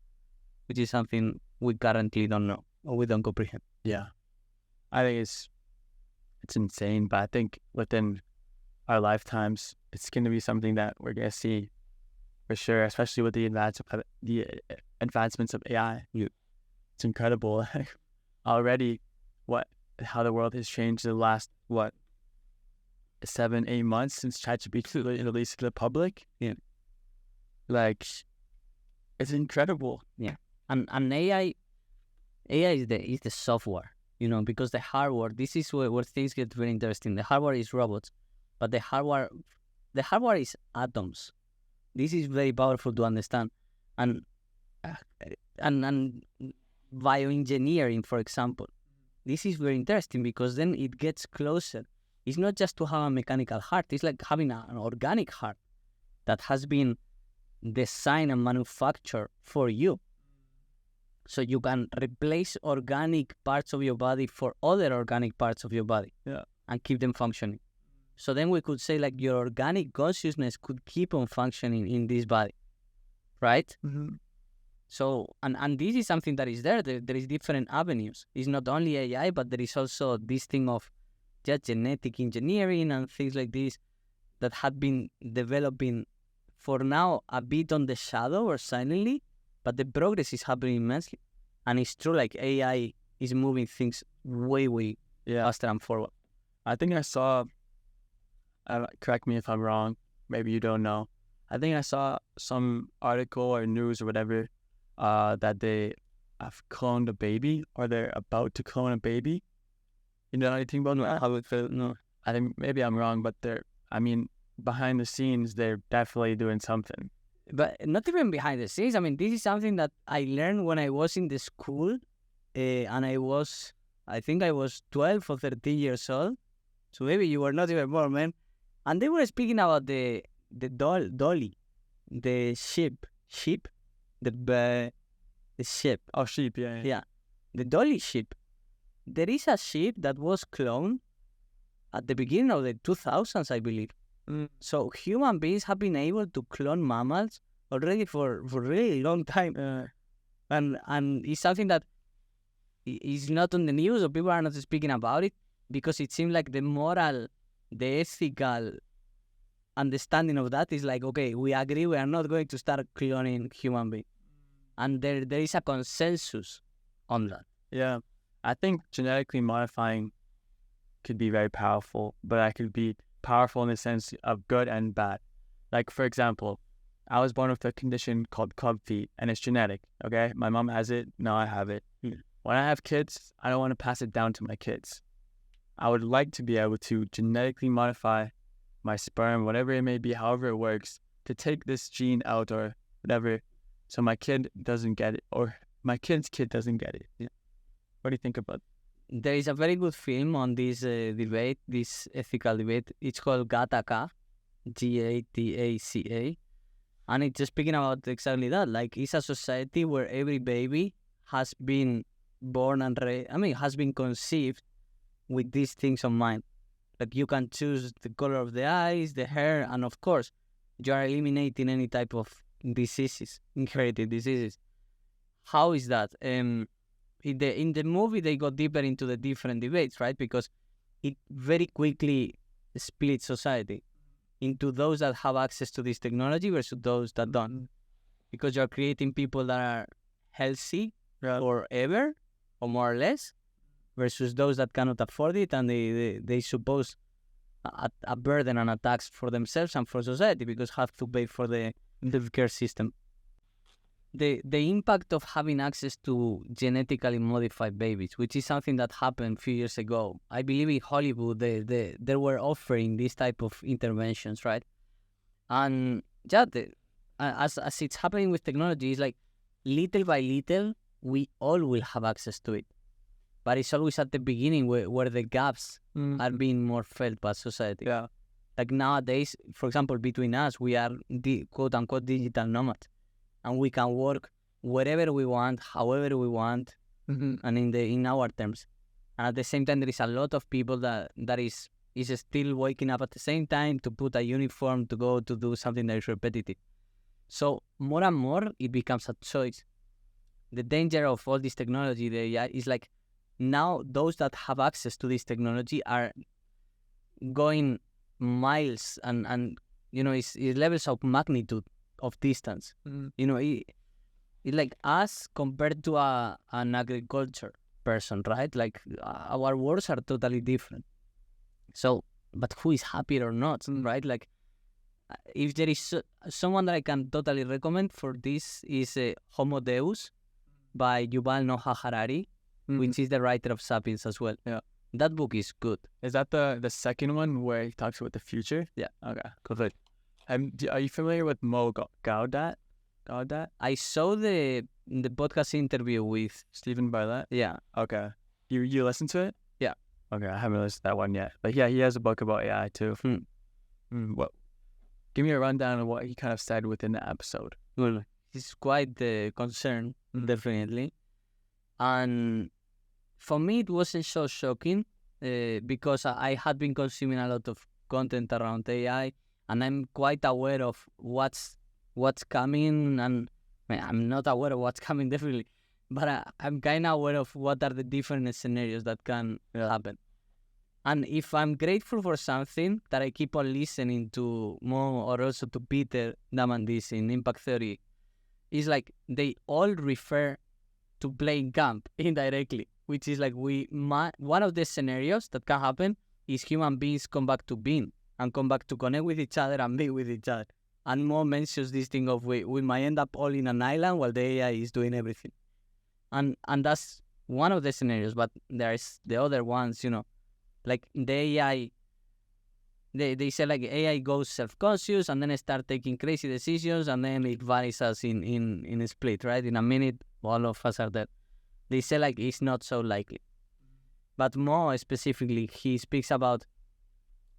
which is something we currently don't know or we don't comprehend. Yeah. I think it's insane, but I think within our lifetimes, it's going to be something that we're going to see for sure, especially with the advancements of AI. It's incredible already how the world has changed in the last 7-8 months since ChatGPT released to the public. Yeah, like it's incredible. Yeah, and AI is the software, because the hardware. This is where things get very interesting. The hardware is robots, but the hardware is atoms. This is very powerful to understand, and bioengineering, for example. This is very interesting because then it gets closer. It's not just to have a mechanical heart. It's like having an organic heart that has been designed and manufactured for you. So you can replace organic parts of your body for other organic parts of your body, and keep them functioning. So then we could say like your organic consciousness could keep on functioning in this body, right? So, and this is something that is there. There is different avenues. It's not only AI, but there is also this thing of just genetic engineering and things like this that have been developing for now a bit on the shadow or silently, but the progress is happening immensely. And it's true, like AI is moving things way faster and forward. I think I saw, correct me if I'm wrong, maybe you don't know. I think I saw some article or news or whatever that they have cloned a baby, or they're about to clone a baby. You know anything about that? How it felt? No. I think maybe I'm wrong, but behind the scenes, they're definitely doing something. But not even behind the scenes. I mean, this is something that I learned when I was in the school, and I think I was 12 or 13 years old. So maybe you were not even born, man. And they were speaking about the dolly, the sheep, the sheep. Oh, sheep, yeah. Yeah, the dolly sheep. There is a sheep that was cloned at the beginning of the 2000s, I believe. So human beings have been able to clone mammals already for a really long time. And it's something that is not on the news, or people are not speaking about it, because it seems like the moral, the ethical understanding of that is like, okay, we agree we are not going to start cloning human beings. And there is a consensus on that. Yeah. I think genetically modifying could be very powerful, but I could be powerful in the sense of good and bad. Like, for example, I was born with a condition called club feet, and it's genetic, okay? My mom has it, now I have it. When I have kids, I don't want to pass it down to my kids. I would like to be able to genetically modify my sperm, whatever it may be, however it works, to take this gene out or whatever, so my kid doesn't get it, or my kid's kid doesn't get it. Yeah. What do you think about that? There is a very good film on this debate, this ethical debate. It's called Gattaca, Gataca, and it's just speaking about exactly that. Like, it's a society where every baby has been born and has been conceived with these things on mind. Like, you can choose the color of the eyes, the hair, and of course, you are eliminating any type of diseases, inherited diseases. How is that? In the movie, they go deeper into the different debates, right? Because it very quickly splits society into those that have access to this technology versus those that don't. Because you're creating people that are healthy forever, or more or less, versus those that cannot afford it, and they suppose a burden and a tax for themselves and for society, because have to pay for the healthcare system. The impact of having access to genetically modified babies, which is something that happened a few years ago. I believe in Hollywood, they were offering this type of interventions, right? And as it's happening with technology, it's like little by little, we all will have access to it. But it's always at the beginning where the gaps are being more felt by society. Yeah. Like nowadays, for example, between us, we are the quote-unquote digital nomads. And we can work wherever we want, however we want, and in our terms. And at the same time, there is a lot of people that is still waking up at the same time to put a uniform to go to do something that is repetitive. So more and more, it becomes a choice. The danger of all this technology, the AI, is like now those that have access to this technology are going miles and it's levels of magnitude of distance. It's like us compared to an agriculture person, right? Like our worlds are totally different. So, but who is happier or not, right? Like, if there is someone that I can totally recommend for this is Homo Deus by Yuval Noah Harari, which is the writer of Sapiens as well. Yeah, that book is good. Is that the second one where he talks about the future? Yeah. Okay, good. Are you familiar with Mo Gaudat? I saw the podcast interview with Stephen Bartlett. Yeah. Okay. You listened to it? Yeah. Okay, I haven't listened to that one yet. But yeah, he has a book about AI too. What? Give me a rundown of what he kind of said within the episode. Well, he's quite concerned, definitely. And for me, it wasn't so shocking because I had been consuming a lot of content around AI. And I'm quite aware of what's coming, and I'm not aware of what's coming definitely, but I'm kind of aware of what are the different scenarios that can happen. And if I'm grateful for something that I keep on listening to Mo or also to Peter Diamandis in Impact Theory, is like they all refer to playing camp indirectly, which is like one of the scenarios that can happen is human beings come back to being and come back to connect with each other and be with each other. And Mo mentions this thing of we might end up all in an island while the AI is doing everything. And that's one of the scenarios, but there's the other ones, like the AI, they say like AI goes self-conscious and then it start taking crazy decisions and then it vanishes us in a split, right? In a minute, all of us are dead. They say like it's not so likely. But more specifically, he speaks about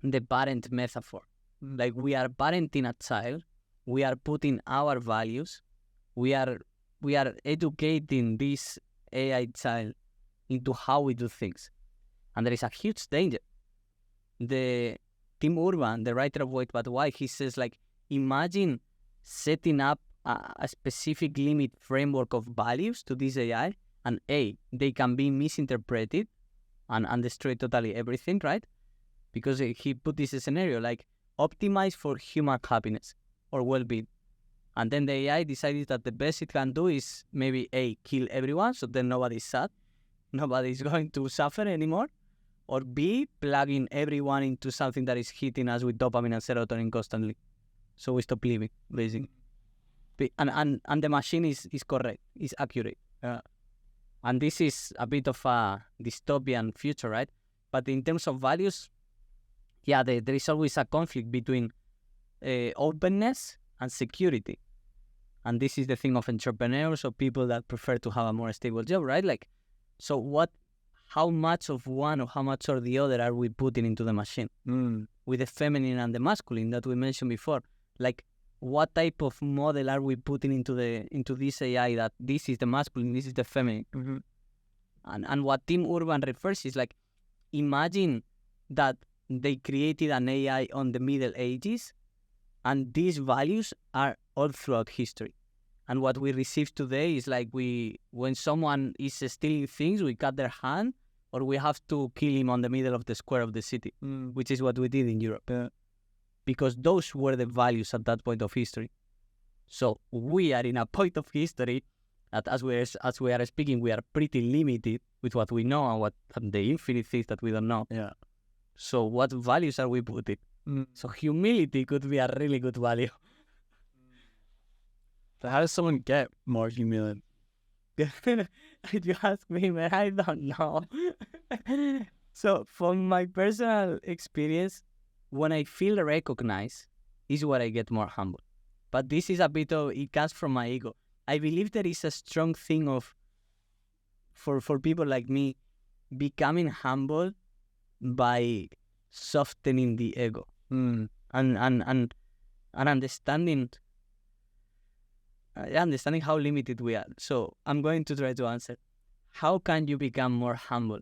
the parent metaphor. Like we are parenting a child, we are putting our values, we are educating this AI child into how we do things. And there is a huge danger. The Tim Urban, the writer of Wait But Why, he says like, imagine setting up a specific limit framework of values to this AI, and they can be misinterpreted and destroy totally everything, right? Because he put this scenario like optimize for human happiness or well-being. And then the AI decided that the best it can do is maybe kill everyone, so then nobody's sad, nobody's going to suffer anymore, or B, plugging everyone into something that is hitting us with dopamine and serotonin constantly, so we stop living, basically. And the machine is correct, is accurate. And this is a bit of a dystopian future, right? But in terms of values, there is always a conflict between openness and security. And this is the thing of entrepreneurs or people that prefer to have a more stable job, right? Like, so how much of one or how much of the other are we putting into the machine? With the feminine and the masculine that we mentioned before. Like, what type of model are we putting into this AI that this is the masculine, this is the feminine? Mm-hmm. And what Tim Urban refers is like, imagine that they created an AI on the Middle Ages, and these values are all throughout history. And what we receive today is like when someone is stealing things, we cut their hand, or we have to kill him on the middle of the square of the city, which is what we did in Europe. Because those were the values at that point of history. So we are in a point of history that as we are speaking, we are pretty limited with what we know and what the infinite things that we don't know. Yeah. So what values are we putting? So humility could be a really good value. So how does someone get more humility? You ask me, man, I don't know. So from my personal experience, when I feel recognized is where I get more humble. But this is a bit of, it comes from my ego. I believe there is a strong thing of, for people like me, becoming humble by softening the ego. And understanding how limited we are. So I'm going to try to answer. How can you become more humble?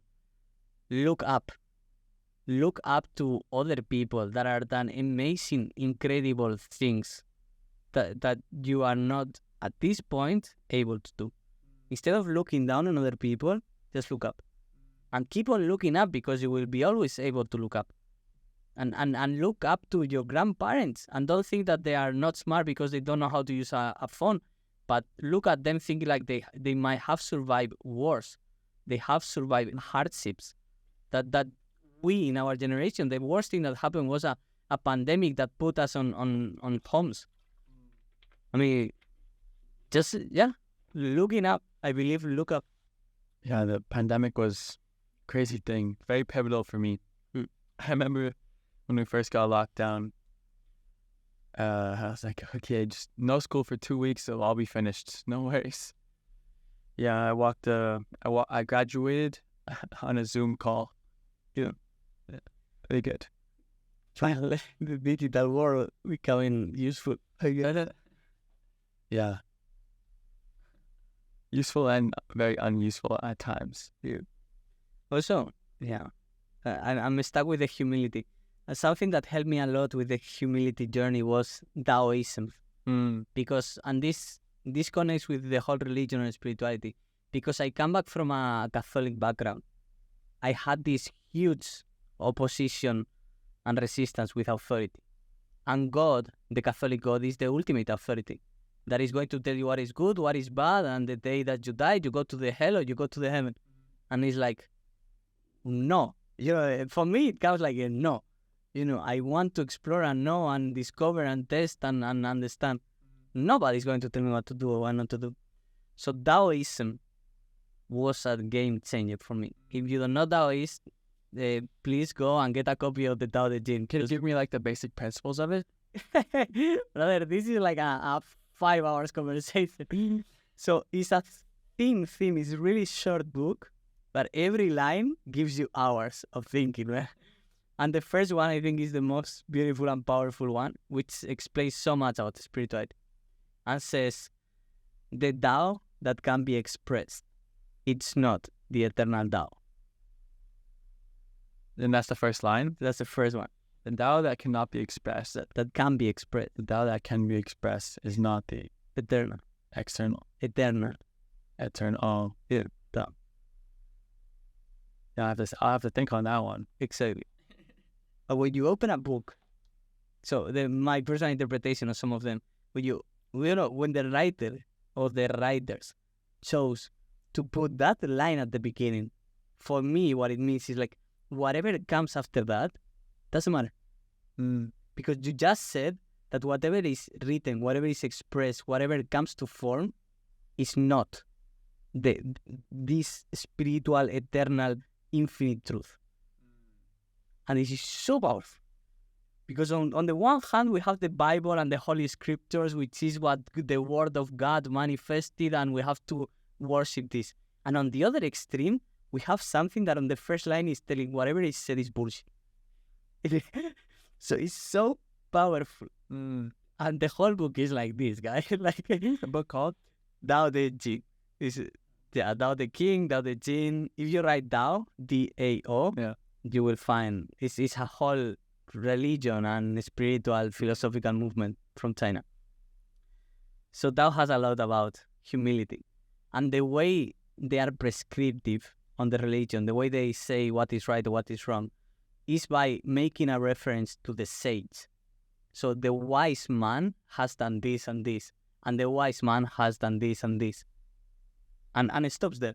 Look up. Look up to other people that are done amazing, incredible things that you are not at this point able to do. Instead of looking down on other people, just look up. And keep on looking up, because you will be always able to look up. And look up to your grandparents, and don't think that they are not smart because they don't know how to use a phone, but look at them thinking like they might have survived wars. They have survived hardships that we in our generation, the worst thing that happened was a pandemic that put us on homes. I mean, just, looking up, I believe, look up. Yeah, the pandemic was a crazy thing, very pivotal for me. I remember when we first got locked down, I was like, okay, just no school for 2 weeks, so I'll be finished. No worries. Yeah, I graduated on a Zoom call. Very good. Finally, the digital world becoming useful. Yeah. Useful and very unuseful at times. Yeah. Also, I'm stuck with the humility. Something that helped me a lot with the humility journey was Taoism. Because, and this connects with the whole religion and spirituality. Because I come back from a Catholic background. I had this huge opposition and resistance with authority. And God, the Catholic God, is the ultimate authority that is going to tell you what is good, what is bad, and the day that you die, you go to the hell or you go to the heaven. And it's like, no. For me, it comes like a no. I want to explore and know and discover and test and understand. Nobody's going to tell me what to do or what not to do. So Taoism was a game changer for me. If you don't know Taoist, please go and get a copy of the Tao Te Ching. Can you give me like the basic principles of it? Brother, this is like a 5 hours conversation. So it's a theme. It's a really short book, but every line gives you hours of thinking, right? And the first one, I think, is the most beautiful and powerful one, which explains so much about spirituality. And says, the Tao that can be expressed, it's not the eternal Tao. And that's the first line? That's the first one. The Tao that cannot be expressed. That can be expressed. The Tao that can be expressed is not the eternal. External. Eternal. Eternal. Yeah. Tao. Yeah, I'll have to think on that one. Exactly. But when you open a book, so my personal interpretation of some of them, when the writer or the writers chose to put that line at the beginning, for me, what it means is like, whatever comes after that, doesn't matter. Because you just said that whatever is written, whatever is expressed, whatever comes to form, is not this spiritual, eternal, infinite truth. And this is so powerful. Because on the one hand, we have the Bible and the Holy Scriptures, which is what the Word of God manifested, and we have to worship this. And on the other extreme, we have something that on the first line is telling whatever is said is bullshit. So it's so powerful. And the whole book is like this, guys. Like a book called Tao Te Ching. Tao Te King, Tao Te Ching. If you write Tao, D-A-O, you will find it's a whole religion and spiritual philosophical movement from China. So Tao has a lot about humility. And the way they are prescriptive on the religion, the way they say what is right or what is wrong, is by making a reference to the sage. So the wise man has done this and this, and the wise man has done this and this. And it stops there.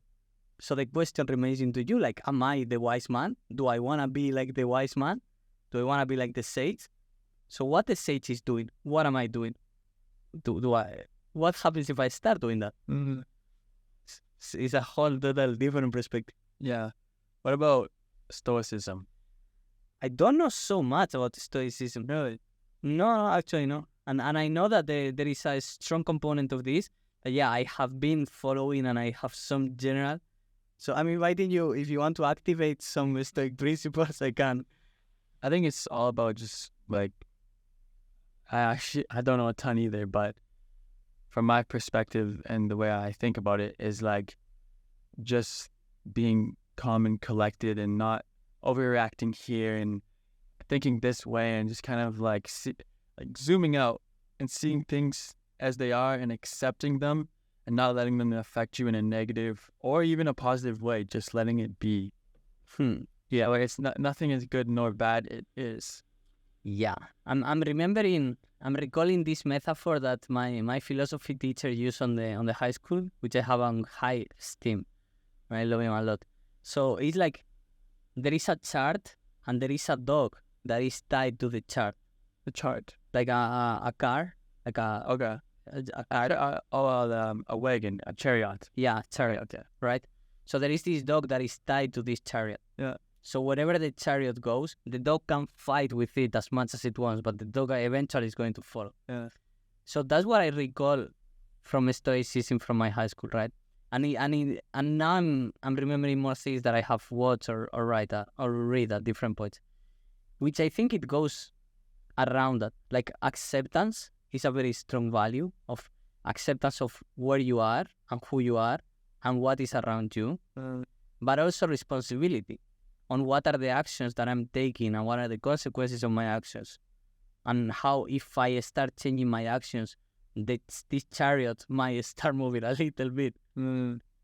So the question remains into you, like, am I the wise man? Do I want to be like the wise man? Do I want to be like the sage? So what the sage is doing, what am I doing? What happens if I start doing that? It's a whole total different perspective. Yeah. What about Stoicism? I don't know so much about Stoicism. Really? No, actually no. And I know that there is a strong component of this. I have been following and I have some general. So I'm inviting you, if you want to activate some Stoic principles, I can. I think it's all about just like, I don't know a ton either, but from my perspective and the way I think about it is like just being calm and collected and not overreacting here and thinking this way and just kind of like zooming out and seeing things as they are and accepting them and not letting them affect you in a negative or even a positive way, just letting it be. Yeah, like it's nothing is good nor bad, it is. Yeah, I'm recalling this metaphor that my philosophy teacher used on the high school, which I have on high esteem. I love him a lot. So it's like there is a chart and there is a dog that is tied to the chart. The chart, like a car, like a wagon, a chariot. Yeah, chariot. Yeah. Right. So there is this dog that is tied to this chariot. Yeah. So wherever the chariot goes, the dog can fight with it as much as it wants, but the dog eventually is going to follow. Yeah. So that's what I recall from Stoicism from my high school, right? And now I'm remembering more things that I have watched or read at different points, which I think it goes around that. Like acceptance is a very strong value of acceptance of where you are and who you are and what is around you, but also responsibility on what are the actions that I'm taking and what are the consequences of my actions, and how if I start changing my actions, this chariot might start moving a little bit.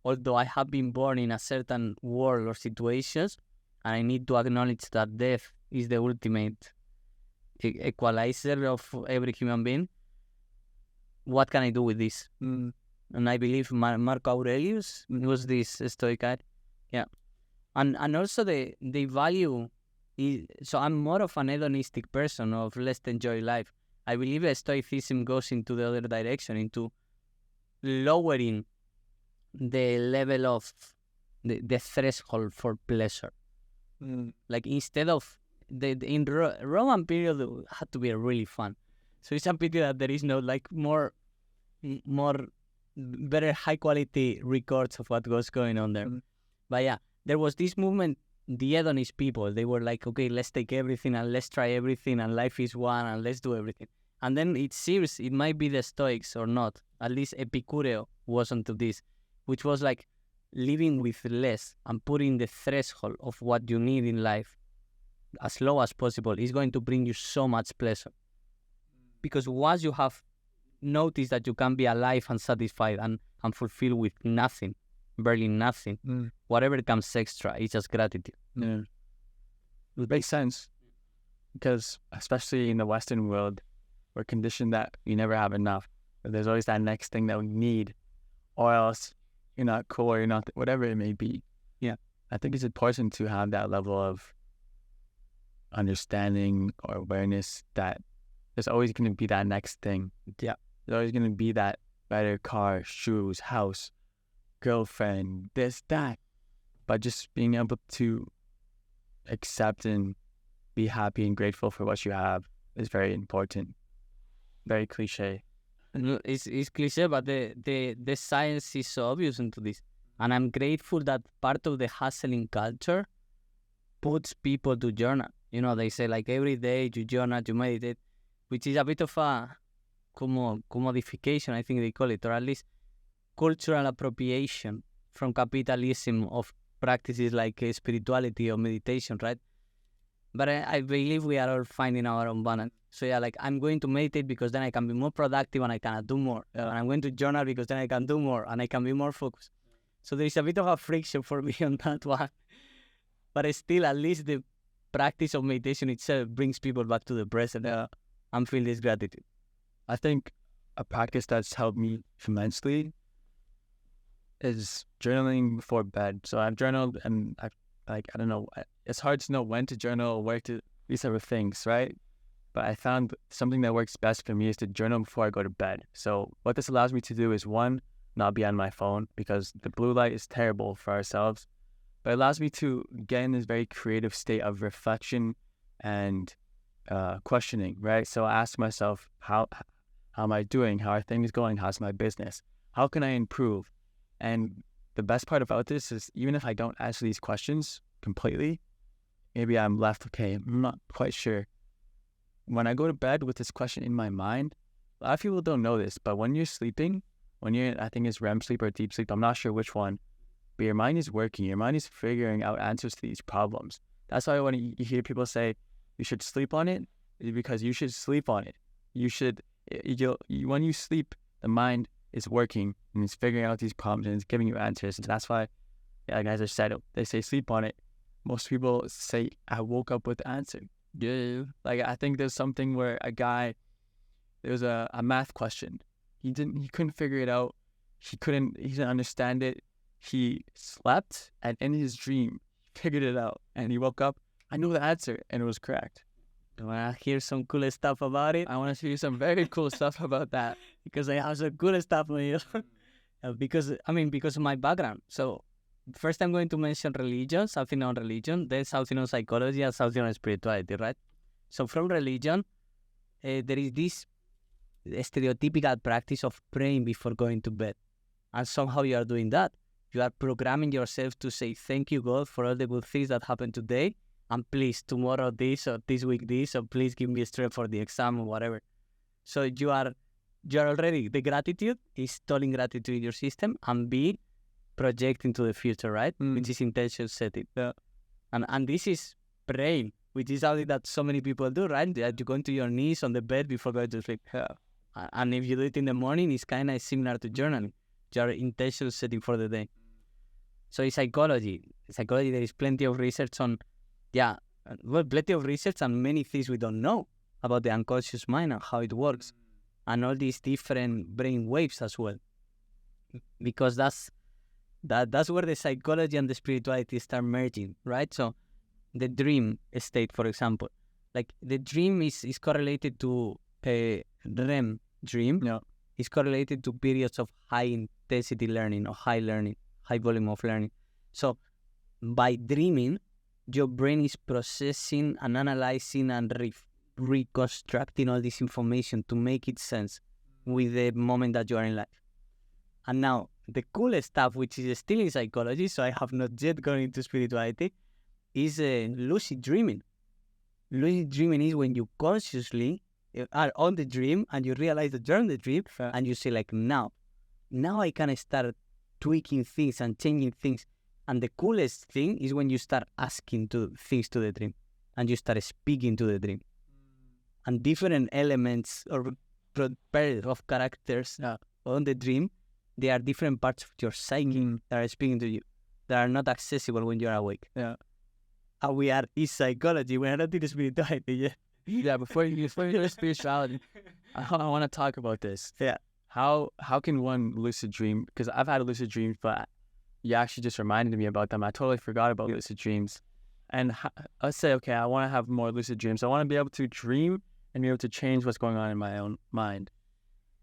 Although I have been born in a certain world or situations, and I need to acknowledge that death is the ultimate equalizer of every human being. What can I do with this? And I believe Marco Aurelius was this Stoic guy. Yeah. And also the value is, so I'm more of an hedonistic person of let's enjoy life. I believe Stoicism goes into the other direction, into lowering the level of the threshold for pleasure. Like instead of in Roman period it had to be really fun. So it's a pity that there is no like more better high quality records of what was going on there. But yeah, there was this movement, the hedonist people. They were like, okay, let's take everything and let's try everything and life is one and let's do everything. And then it seems it might be the Stoics or not. At least Epicureo was onto this, which was like living with less and putting the threshold of what you need in life as low as possible is going to bring you so much pleasure. Because once you have noticed that you can be alive and satisfied and fulfilled with nothing, barely nothing, whatever comes extra is just gratitude. Yeah. It makes sense. Because especially in the Western world, we're conditioned that we never have enough. There's always that next thing that we need, or else you're not cool, or you're not, whatever it may be. Yeah. I think it's important to have that level of understanding or awareness that there's always going to be that next thing. Yeah. There's always going to be that better car, shoes, house, girlfriend, this, that. But just being able to accept and be happy and grateful for what you have is very important. Very cliche. It's cliche, but the science is so obvious into this. And I'm grateful that part of the hustling culture puts people to journal. You know, they say like every day you journal, you meditate, which is a bit of a commodification, I think they call it, or at least cultural appropriation from capitalism of practices like spirituality or meditation, right? But I believe we are all finding our own balance. So yeah, like I'm going to meditate because then I can be more productive and I can do more. And I'm going to journal because then I can do more and I can be more focused. So there is a bit of a friction for me on that one. But still, at least the practice of meditation itself brings people back to the present and feel this gratitude. I think a practice that's helped me immensely is journaling before bed. So I've journaled and I don't know, it's hard to know when to journal, where to, these type of things, right? But I found something that works best for me is to journal before I go to bed. So what this allows me to do is, one, not be on my phone because the blue light is terrible for ourselves. But it allows me to get in this very creative state of reflection and questioning, right? So I ask myself, how am I doing? How are things going? How's my business? How can I improve? And the best part about this is even if I don't answer these questions completely, maybe I'm left, okay, I'm not quite sure. When I go to bed with this question in my mind, a lot of people don't know this, but when you're sleeping, when you're, I think it's REM sleep or deep sleep, I'm not sure which one, but your mind is working. Your mind is figuring out answers to these problems. That's why when you hear people say you should sleep on it, because you should sleep on it. You should, when you sleep, the mind is working and it's figuring out these problems and it's giving you answers. And that's why, like as I said, they say sleep on it. Most people say, I woke up with the answer. Yeah. Like I think there's something where there was a math question. He couldn't figure it out. He didn't understand it. He slept and in his dream, he figured it out and he woke up. I knew the answer and it was correct. You want to hear some cool stuff about it? I want to show you some very cool stuff about that. Because I have some cool stuff on you. because of my background. So first I'm going to mention religion, something on religion, then something on psychology and something on spirituality, right? So from religion, there is this stereotypical practice of praying before going to bed. And somehow you are doing that. You are programming yourself to say, thank you, God, for all the good things that happened today. And please, tomorrow this, or this week this, or please give me strength for the exam or whatever. So you are already, the gratitude is installing gratitude in your system, and B, projecting to the future, right? Which is intention setting. Yeah. And this is praying, which is something that so many people do, right? That you go into your knees on the bed before going to sleep. Yeah. And if you do it in the morning, it's kind of similar to journaling. Your intention setting for the day. So in psychology, there is plenty of research on plenty of research and many things we don't know about the unconscious mind and how it works, and all these different brain waves as well. Because that's where the psychology and the spirituality start merging, right? So the dream state, for example, like the dream is correlated to a REM dream. Yeah. Is correlated to periods of high intensity learning or high volume of learning. So by dreaming, your brain is processing and analyzing and reconstructing all this information to make it sense with the moment that you are in life. And now the coolest stuff, which is still in psychology, so I have not yet gone into spirituality, is lucid dreaming. Lucid dreaming is when you consciously are on the dream and you realize that you're on the dream, and you say like, now I can start tweaking things and changing things. And the coolest thing is when you start asking things to the dream and you start speaking to the dream. And different elements or pairs of characters on the dream, they are different parts of your psyche that are speaking to you, that are not accessible when you're awake. Yeah. And we are in psychology, we are not in spirituality yet. Yeah, before you do spirituality, I want to talk about this. Yeah. How can one lucid dream? Because I've had a lucid dream, but you actually just reminded me about them. I totally forgot about lucid dreams. And let's say, okay, I want to have more lucid dreams. I want to be able to dream and be able to change what's going on in my own mind.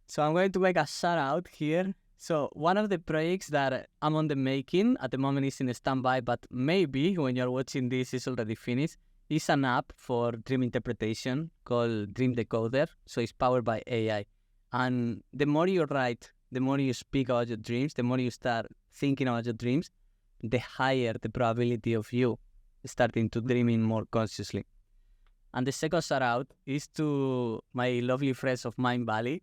So I'm going to make a shout out here. So one of the projects that I'm on the making at the moment is in standby, but maybe when you're watching this, it's already finished. It's an app for dream interpretation called Dream Decoder. So it's powered by AI. And the more you write, the more you speak about your dreams, the more you start thinking about your dreams, the higher the probability of you starting to dreaming more consciously. And the second shout out is to my lovely friends of Mind Valley.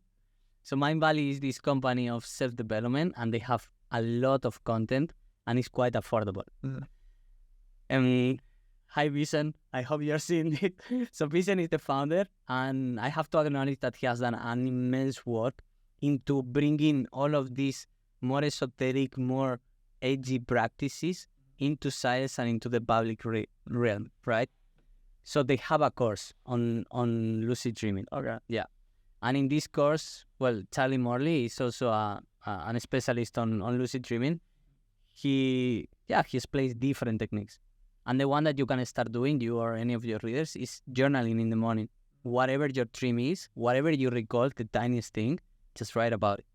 So Mind Valley is this company of self-development, and they have a lot of content, and it's quite affordable. Hi, Vision. I hope you're seeing it. So Vision is the founder, and I have to acknowledge that he has done an immense work into bringing all of these more esoteric, more edgy practices into science and into the public realm, right? So they have a course on lucid dreaming. Okay. Yeah. And in this course, well, Charlie Morley is also a specialist on lucid dreaming. He explains different techniques. And the one that you can start doing, you or any of your readers, is journaling in the morning. Whatever your dream is, whatever you recall, the tiniest thing, just write about it.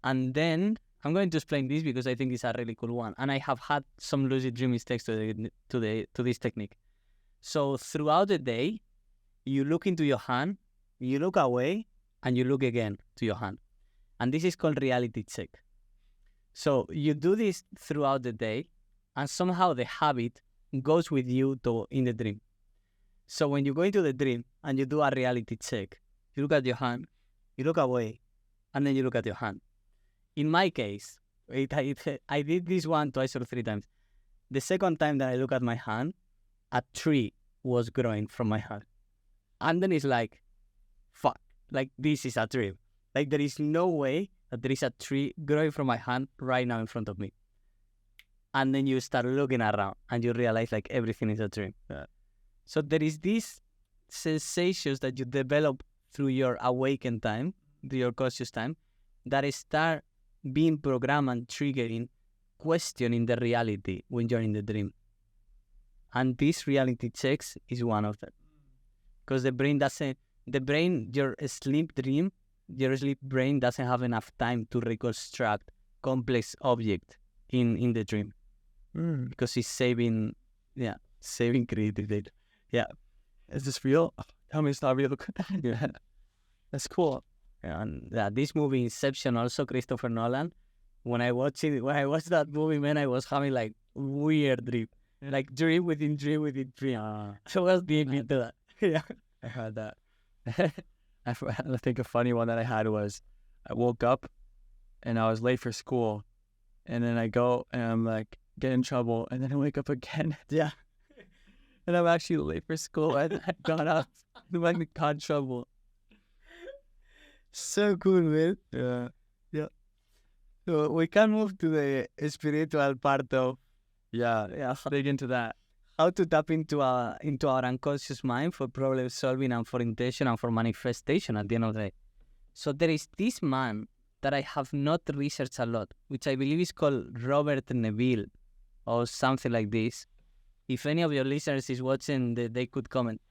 And then I'm going to explain this because I think it's a really cool one. And I have had some lucid dream mistakes to this technique. So throughout the day, you look into your hand, you look away, and you look again to your hand. And this is called reality check. So you do this throughout the day, and somehow the habit goes with you in the dream. So when you go into the dream and you do a reality check, you look at your hand, you look away, and then you look at your hand. In my case, I did this one twice or three times. The second time that I look at my hand, a tree was growing from my hand. And then it's like, fuck, like this is a dream. Like there is no way that there is a tree growing from my hand right now in front of me. And then you start looking around and you realize like everything is a dream. Yeah. So there is these sensations that you develop through your awakened time, through your conscious time, that start being programmed and triggering, questioning the reality when you're in the dream. And this reality checks is one of them. Because your sleep brain doesn't have enough time to reconstruct complex object in the dream. Because it's saving creative data. Yeah. Is this real? Tell me it's not real. Yeah. That's cool. And this movie Inception, also Christopher Nolan, when I watched that movie, man, I was having like weird dream. Like dream within dream within dream. So I was deep into that. Yeah. I had that. I think a funny one that I had was I woke up and I was late for school, and then I go and I'm like get in trouble, and then I wake up again. Yeah. And I'm actually late for school, and I got up and like got in trouble. So cool, man. Yeah. Yeah. So we can move to the spiritual part of Yeah. Dig into that. how to tap into our unconscious mind for problem solving and for intention and for manifestation at the end of the day. So there is this man that I have not researched a lot, which I believe is called Robert Neville or something like this. If any of your listeners is watching, they could comment.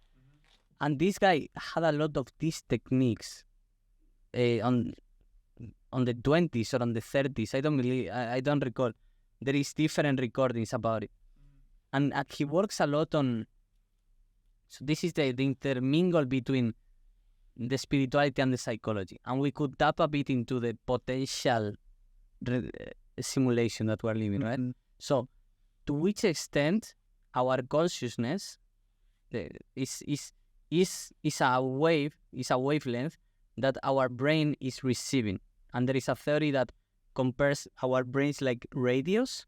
And this guy had a lot of these techniques on the 20s or on the 30s. I don't recall. There is different recordings about it. And he works a lot on, so this is the intermingle between the spirituality and the psychology. And we could tap a bit into the potential simulation that we're living, right? So to which extent our consciousness is a wavelength that our brain is receiving. And there is a theory that compares our brains like radios.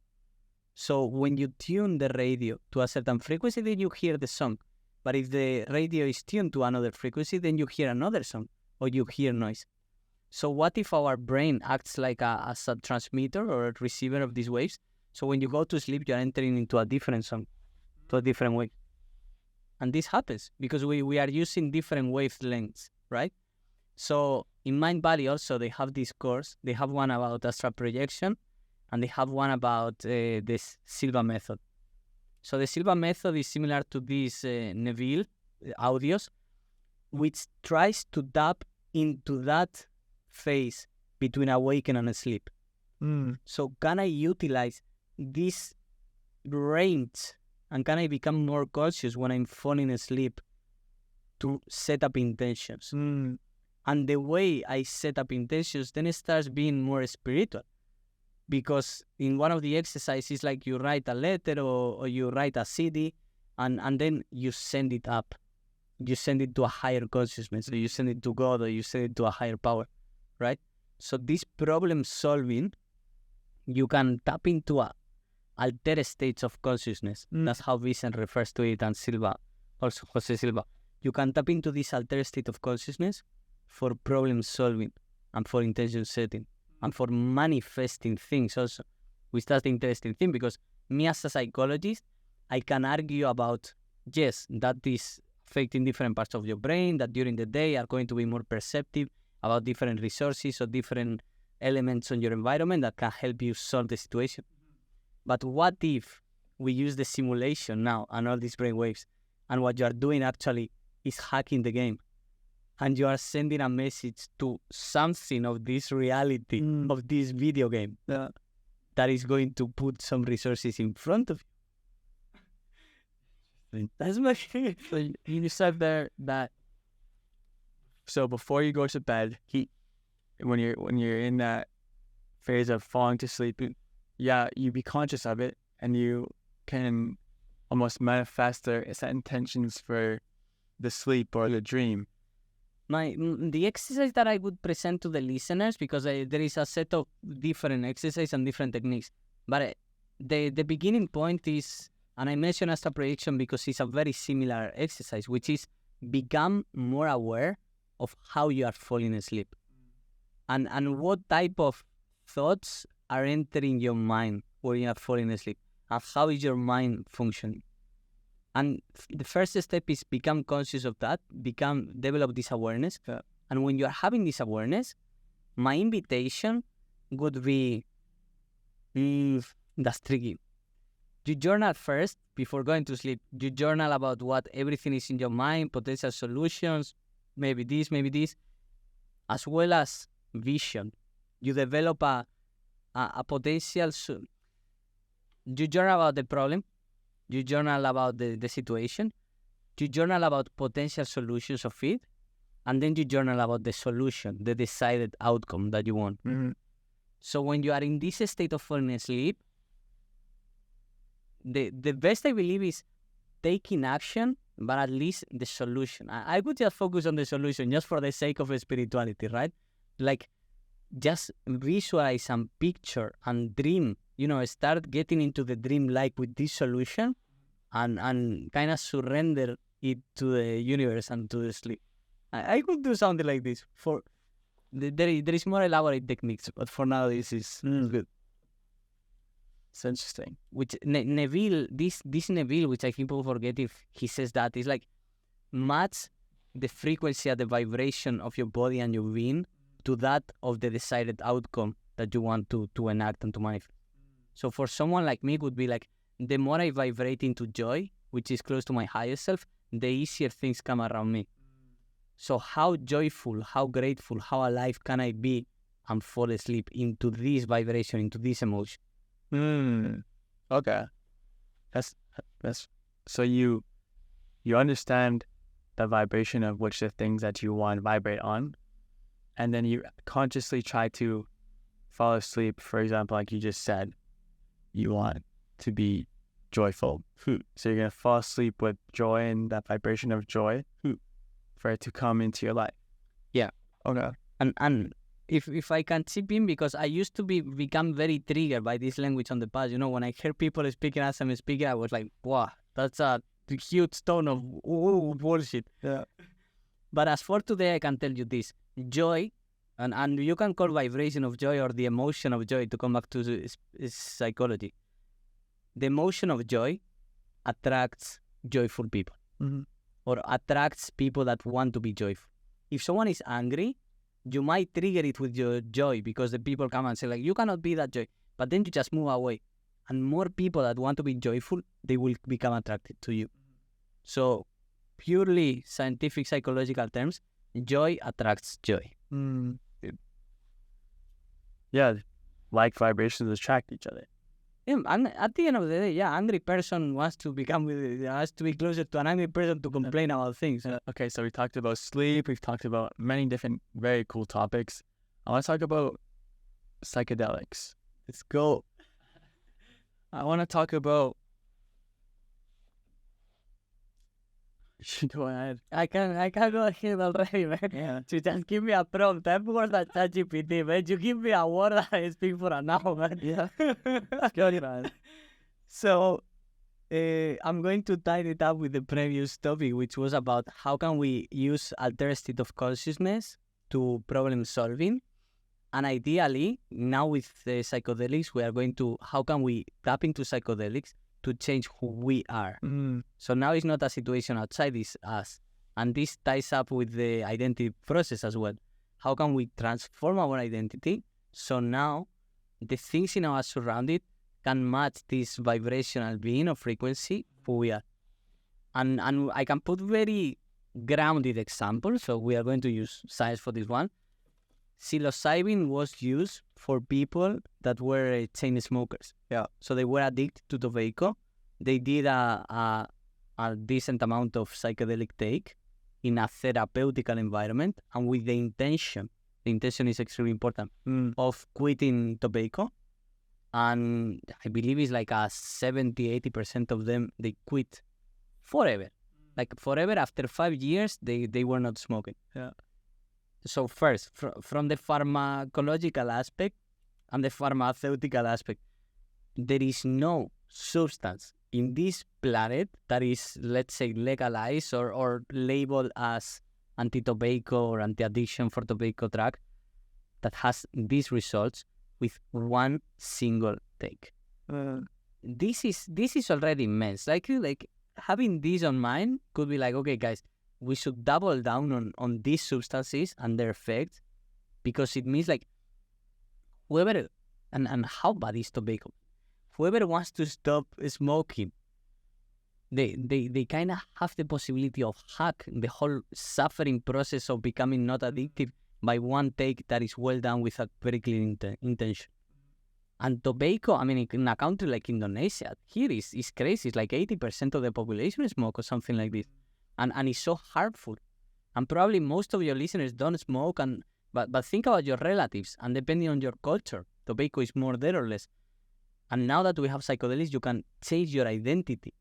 So when you tune the radio to a certain frequency, then you hear the song. But if the radio is tuned to another frequency, then you hear another song or you hear noise. So what if our brain acts like a transmitter or a receiver of these waves? So when you go to sleep, you're entering into a different song, to a different wave. And this happens because we are using different wavelengths, right? So in Mind Valley also, they have this course. They have one about astral projection, and they have one about this Silva method. So the Silva method is similar to this Neville audios, which tries to tap into that phase between awaken and sleep. So can I utilize this range and can I become more conscious when I'm falling asleep to set up intentions? And the way I set up intentions then it starts being more spiritual. Because in one of the exercises, like you write a letter or you write a CD and then you send it up. You send it to a higher consciousness. So you send it to God or you send it to a higher power, right? So this problem solving, you can tap into altered states of consciousness. That's how Vicent refers to it, and Silva, also Jose Silva. You can tap into this altered state of consciousness for problem solving and for intention setting and for manifesting things also, which that's the interesting thing, because me as a psychologist, I can argue about, yes, that is affecting different parts of your brain that during the day are going to be more perceptive about different resources or different elements on your environment that can help you solve the situation. But what if we use the simulation now and all these brain waves, and what you are doing actually is hacking the game, and you are sending a message to something of this reality, of this video game, that is going to put some resources in front of you. That's my thing. So you said there that, so before you go to bed, when you're in that phase of falling to sleep, you be conscious of it, and you can almost manifest or set intentions for the sleep or the dream. The exercise that I would present to the listeners, because there is a set of different exercises and different techniques, but the beginning point is, and I mentioned astral projection because it's a very similar exercise, which is become more aware of how you are falling asleep, and what type of thoughts are entering your mind when you are falling asleep, and how is your mind functioning. And the first step is become conscious of that, develop this awareness. And when you are having this awareness, my invitation would be, that's tricky. You journal first before going to sleep. You journal about what everything is in your mind, potential solutions, maybe this, as well as vision. You develop a potential. You journal about the problem. You journal about the situation. You journal about potential solutions of it. And then you journal about the solution, the decided outcome that you want. So when you are in this state of falling asleep, the best I believe is taking action, but at least the solution. I would just focus on the solution just for the sake of spirituality, right? Like, just visualize and picture and dream, start getting into the dream like with this solution and kind of surrender it to the universe and to the sleep. I could do something like this. There is more elaborate techniques, but for now this is good. It's interesting. Which Neville, this Neville, which I think people forget if he says that, is like match the frequency and the vibration of your body and your being to that of the desired outcome that you want to enact and to manifest. So for someone like me, it would be like, the more I vibrate into joy, which is close to my highest self, the easier things come around me. So how joyful, how grateful, how alive can I be and fall asleep into this vibration, into this emotion? Okay. That's so you understand the vibration of which the things that you want to vibrate on, and then you consciously try to fall asleep. For example, like you just said, you want to be joyful. So you're gonna fall asleep with joy and that vibration of joy for it to come into your life. Yeah. Okay. And if I can chip in, because I used to become very triggered by this language on the past. You know, when I heard people speaking as I'm speaking, I was like, wow, that's a huge stone of bullshit. Yeah. But as for today, I can tell you this. Joy, and you can call vibration of joy or the emotion of joy, to come back to psychology. The emotion of joy attracts joyful people, or attracts people that want to be joyful. If someone is angry, you might trigger it with your joy because the people come and say, like, you cannot be that joy. But then you just move away. And more people that want to be joyful, they will become attracted to you. So, purely scientific psychological terms, joy attracts joy. Yeah, like vibrations attract each other. Yeah, and at the end of the day, angry person wants to be closer to an angry person to complain about things. Okay, so we talked about sleep. We've talked about many different, very cool topics. I want to talk about psychedelics. Let's go. I want to talk about. Go ahead. I can go ahead already, man. Yeah. So just give me a prompt. I'm more than ChatGPT, man. You give me a word that I speak for an hour, man. Yeah. Go ahead. So, I'm going to tie it up with the previous topic, which was about how can we use altered state of consciousness to problem solving. And ideally, now with the psychedelics, we are going to, how can we tap into psychedelics to change who we are? So now it's not a situation outside, it's us. And this ties up with the identity process as well. How can we transform our identity so now the things in our surrounding can match this vibrational being or frequency who we are? And I can put very grounded examples. So we are going to use science for this one. Psilocybin was used for people that were chain smokers. Yeah. So they were addicted to tobacco. They did a decent amount of psychedelic take in a therapeutical environment and with the intention is extremely important, of quitting tobacco. And I believe it's like a 70-80% of them, they quit forever. Like forever, after 5 years, they were not smoking. Yeah. So first, from the pharmacological aspect and the pharmaceutical aspect, there is no substance in this planet that is, let's say, legalized or labeled as anti-tobacco or anti-addiction for tobacco drug that has these results with one single take. This is already immense. Like having this on mind could be like, okay, guys, we should double down on these substances and their effects, because it means like whoever, and how bad is tobacco? Whoever wants to stop smoking, they kind of have the possibility of hack the whole suffering process of becoming not addictive by one take that is well done with a very clear intention. And tobacco, I mean, in a country like Indonesia, here is crazy. It's like 80% of the population smoke or something like this. And it's so harmful. And probably most of your listeners don't smoke, but think about your relatives, and depending on your culture, tobacco is more there or less. And now that we have psychedelics, you can change your identity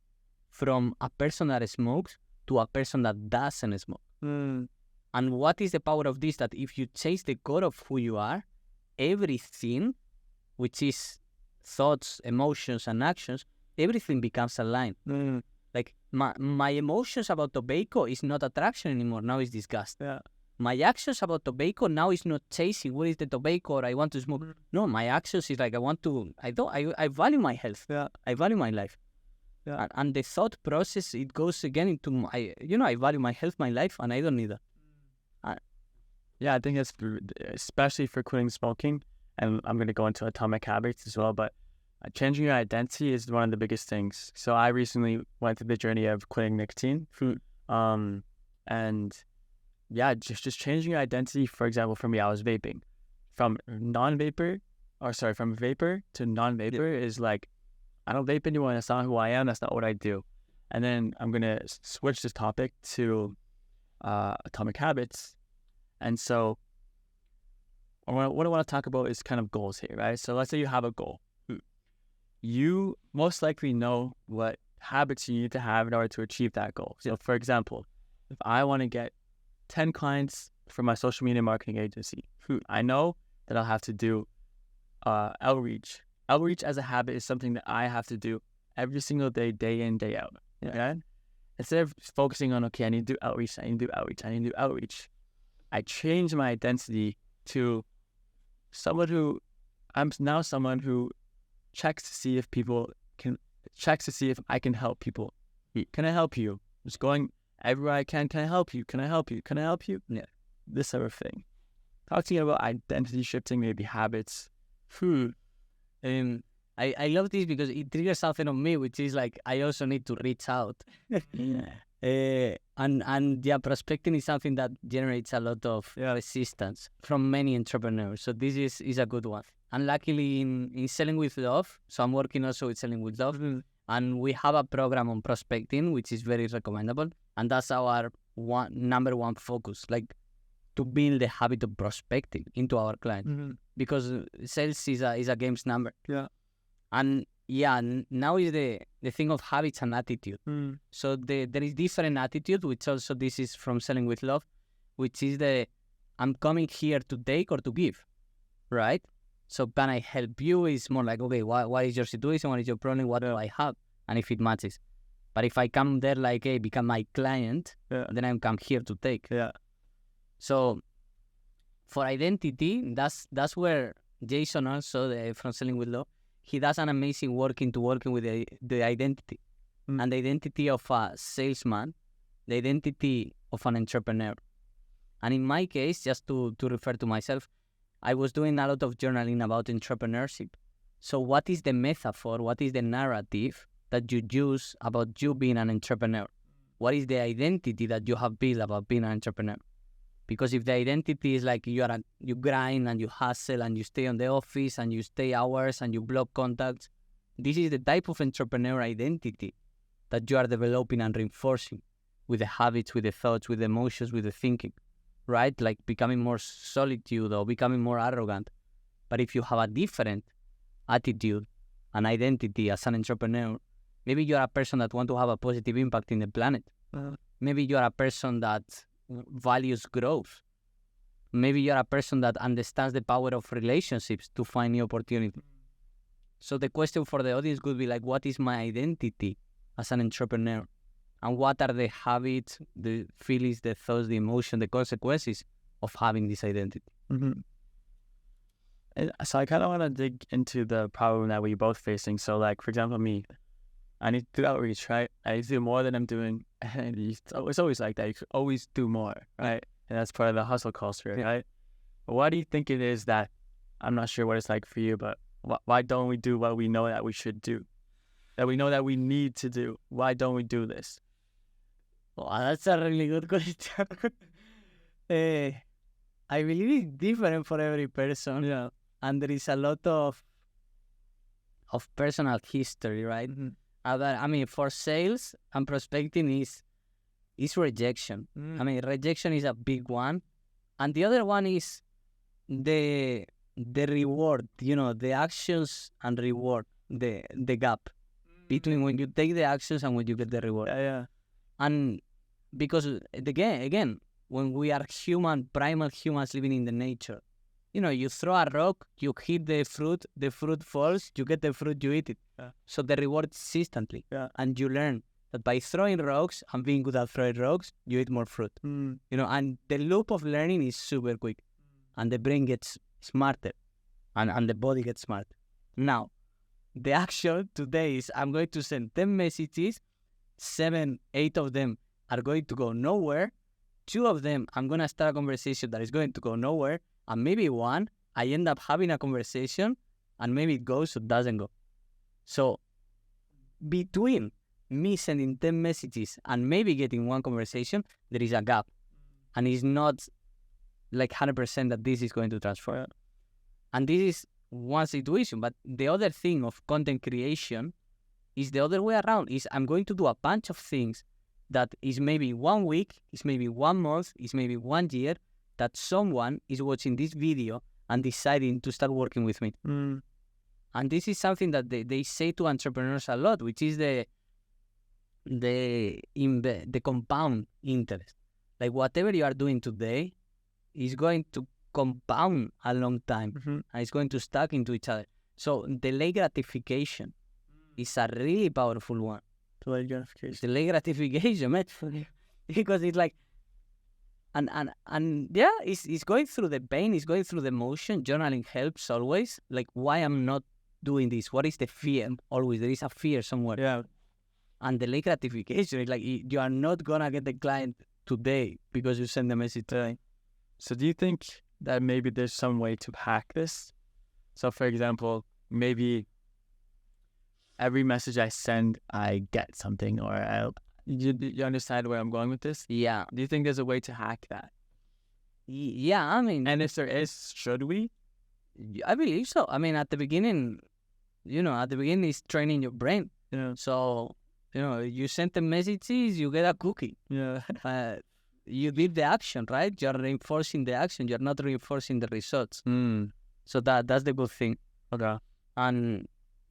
from a person that smokes to a person that doesn't smoke. And what is the power of this? That if you change the core of who you are, everything, which is thoughts, emotions, and actions, everything becomes aligned. Like my emotions about tobacco is not attraction anymore. Now it's disgust. Yeah. my actions about tobacco now is not chasing what is the tobacco or I want to smoke. No, my actions is like I value my health. Yeah. I value my life. Yeah. And the thought process, it goes again into I value my health, my life, and I don't need that. Yeah, I think that's especially for quitting smoking, and I'm going to go into atomic habits as well, but changing your identity is one of the biggest things. So I recently went through the journey of quitting nicotine. And yeah, just changing your identity. For example, for me, I was vaping. From vapor to non-vapor is like, I don't vape anymore. That's not who I am. That's not what I do. And then I'm going to switch this topic to atomic habits. And so what I want to talk about is kind of goals here, right? So let's say you have a goal. You most likely know what habits you need to have in order to achieve that goal. So for example, if I want to get 10 clients for my social media marketing agency, I know that I'll have to do outreach. Outreach as a habit is something that I have to do every single day, day in, day out. Yeah. Instead of focusing on, okay, I need to do outreach, I change my identity to someone who checks to see if I can help people. Can I help you? Just going everywhere I can. Can I help you? Can I help you? Can I help you? Yeah, this sort of thing. Talking about identity shifting, maybe habits, food. I love this because it triggers something on me, which is like I also need to reach out. And prospecting is something that generates a lot of resistance from many entrepreneurs. So this is a good one. And luckily in Selling with Love, so I'm working also with Selling with Love, and we have a program on prospecting, which is very recommendable. And that's our number one focus, like to build the habit of prospecting into our clients. Because sales is a game's number. Yeah. And now is the thing of habits and attitude. So there is different attitude, which also this is from Selling with Love, which is I'm coming here to take or to give, right? So can I help you is more like, okay, what is your situation? What is your problem? What do I have? And if it matches. But if I come there like, hey, become my client, then I'm come here to take. Yeah. So for identity, that's where Jason also from Selling with Love, he does an amazing work into working with the identity. And the identity of a salesman, the identity of an entrepreneur. And in my case, just to refer to myself, I was doing a lot of journaling about entrepreneurship. So what is the metaphor? What is the narrative that you use about you being an entrepreneur? What is the identity that you have built about being an entrepreneur? Because if the identity is like you grind and you hustle and you stay on the office and you stay hours and you block contacts, this is the type of entrepreneur identity that you are developing and reinforcing with the habits, with the thoughts, with the emotions, with the thinking, right? Like becoming more solitude or becoming more arrogant. But if you have a different attitude and identity as an entrepreneur, maybe you are a person that wants to have a positive impact in the planet. Maybe you are a person that values growth. Maybe you're a person that understands the power of relationships to find new opportunities. So the question for the audience would be like, what is my identity as an entrepreneur? And what are the habits, the feelings, the thoughts, the emotion, the consequences of having this identity? So I kind of want to dig into the problem that we're both facing. So like, for example, me, I need to do outreach, right? I need to do more than I'm doing. And it's always like that. You could always do more, right? And that's part of the hustle culture, right? But why do you think it is that, I'm not sure what it's like for you, but why don't we do what we know that we should do? That we know that we need to do? Why don't we do this? Well, that's a really good question. I believe it's different for every person. Yeah. And there is a lot of personal history, right? I mean, for sales and prospecting is rejection. I mean, rejection is a big one. And the other one is the reward, the actions and reward, the gap between when you take the actions and when you get the reward. Yeah. And because, again, when we are primal humans living in the nature, you throw a rock, you hit the fruit falls, you get the fruit, you eat it. So the reward is instantly, and you learn. that by throwing rocks and being good at throwing rocks, you eat more fruit. You know, and the loop of learning is super quick, and the brain gets smarter, and the body gets smarter. Now, the action today is I'm going to send 10 messages, 7, 8 of them are going to go nowhere. 2 of them, I'm going to start a conversation that is going to go nowhere, and maybe 1, I end up having a conversation, and maybe it goes or doesn't go. So, between me sending 10 messages and maybe getting 1 conversation, there is a gap. And it's not like 100% that this is going to transfer. And this is one situation. But the other thing of content creation is the other way around. Is I'm going to do a bunch of things that is maybe 1 week, is maybe 1 month, is maybe 1 year, that someone is watching this video and deciding to start working with me. And this is something that they say to entrepreneurs a lot, which is the compound interest. Like whatever you are doing today is going to compound a long time, and it's going to stack into each other. So delayed gratification is a really powerful one. Delayed gratification. Delayed gratification, man. Because it's like, and yeah, it's going through the pain, it's going through the emotion. Journaling helps always. Like, why I'm not doing this? What is the fear? Always there is a fear somewhere. Yeah. And delayed gratification is like you are not gonna get the client today because you send the message today. So do you think that maybe there's some way to hack this? So for example, maybe every message I send, I get something, or you understand where I'm going with this? Yeah. Do you think there's a way to hack that? Yeah, I mean, And if there is, should we? I believe so. I mean, at the beginning, it's training your brain. Yeah. So, you send the messages, you get a cookie. Yeah. You did the action, right? You're reinforcing the action. You're not reinforcing the results. So that's the good thing. Okay. And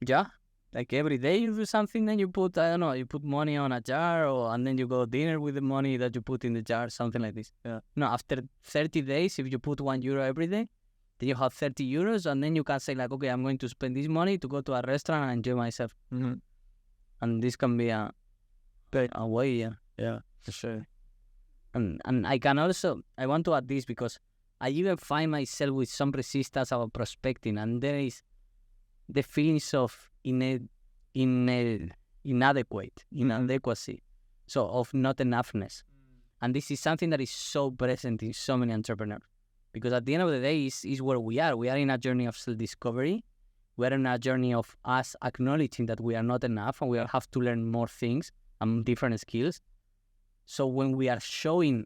yeah, like every day you do something, then you put, you put money on a jar, and then you go dinner with the money that you put in the jar, something like this. Yeah. After 30 days, if you put €1 every day, then you have 30 euros, and then you can say like, okay, I'm going to spend this money to go to a restaurant and enjoy myself. And this can be a way, yeah. Yeah, for sure. And I want to add this because I even find myself with some resistance about prospecting, and there is the feelings of inadequacy, so of not enoughness. And this is something that is so present in so many entrepreneurs, because at the end of the day, is where we are. We are in a journey of self-discovery. We are in a journey of us acknowledging that we are not enough and we have to learn more things and different skills. So when we are showing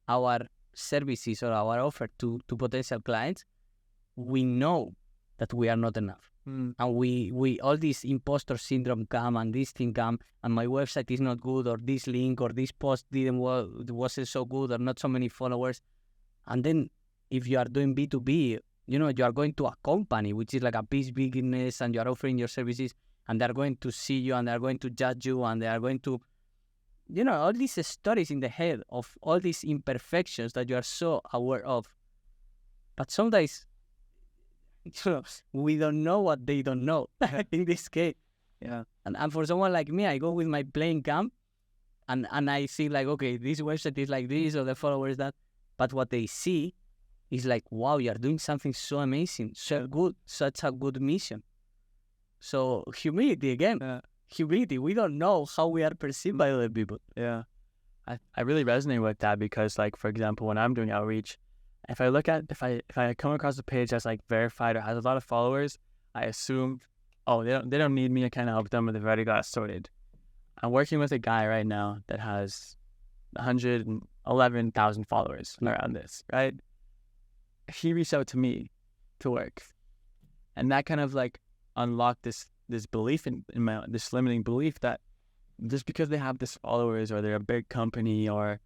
our services or our offer to potential clients, we know that we are not enough. And we all this imposter syndrome come, and this thing come, and my website is not good, or this link or this post wasn't so good, or not so many followers. And then if you are doing B2B, you are going to a company, which is like a business, and you are offering your services, and they're going to see you, and they're going to judge you, and they are going to, all these stories in the head of all these imperfections that you are so aware of. But sometimes, we don't know what they don't know in this case. Yeah. And for someone like me, I go with my playing camp, and I see like, okay, this website is like this, or the followers that, but what they see is like, wow, you're doing something so amazing, so good, such a good mission. So humility again. Humility. We don't know how we are perceived by other people. Yeah. I really resonate with that because, like, for example, when I'm doing outreach, if I come across a page that's like verified or has a lot of followers, I assume, oh, they don't need me. I can't help them, but they've already got it sorted. I'm working with a guy right now that has 111,000 followers around this, right? He reached out to me to work, and that kind of like unlocked this belief in this limiting belief that just because they have this followers or they're a big company or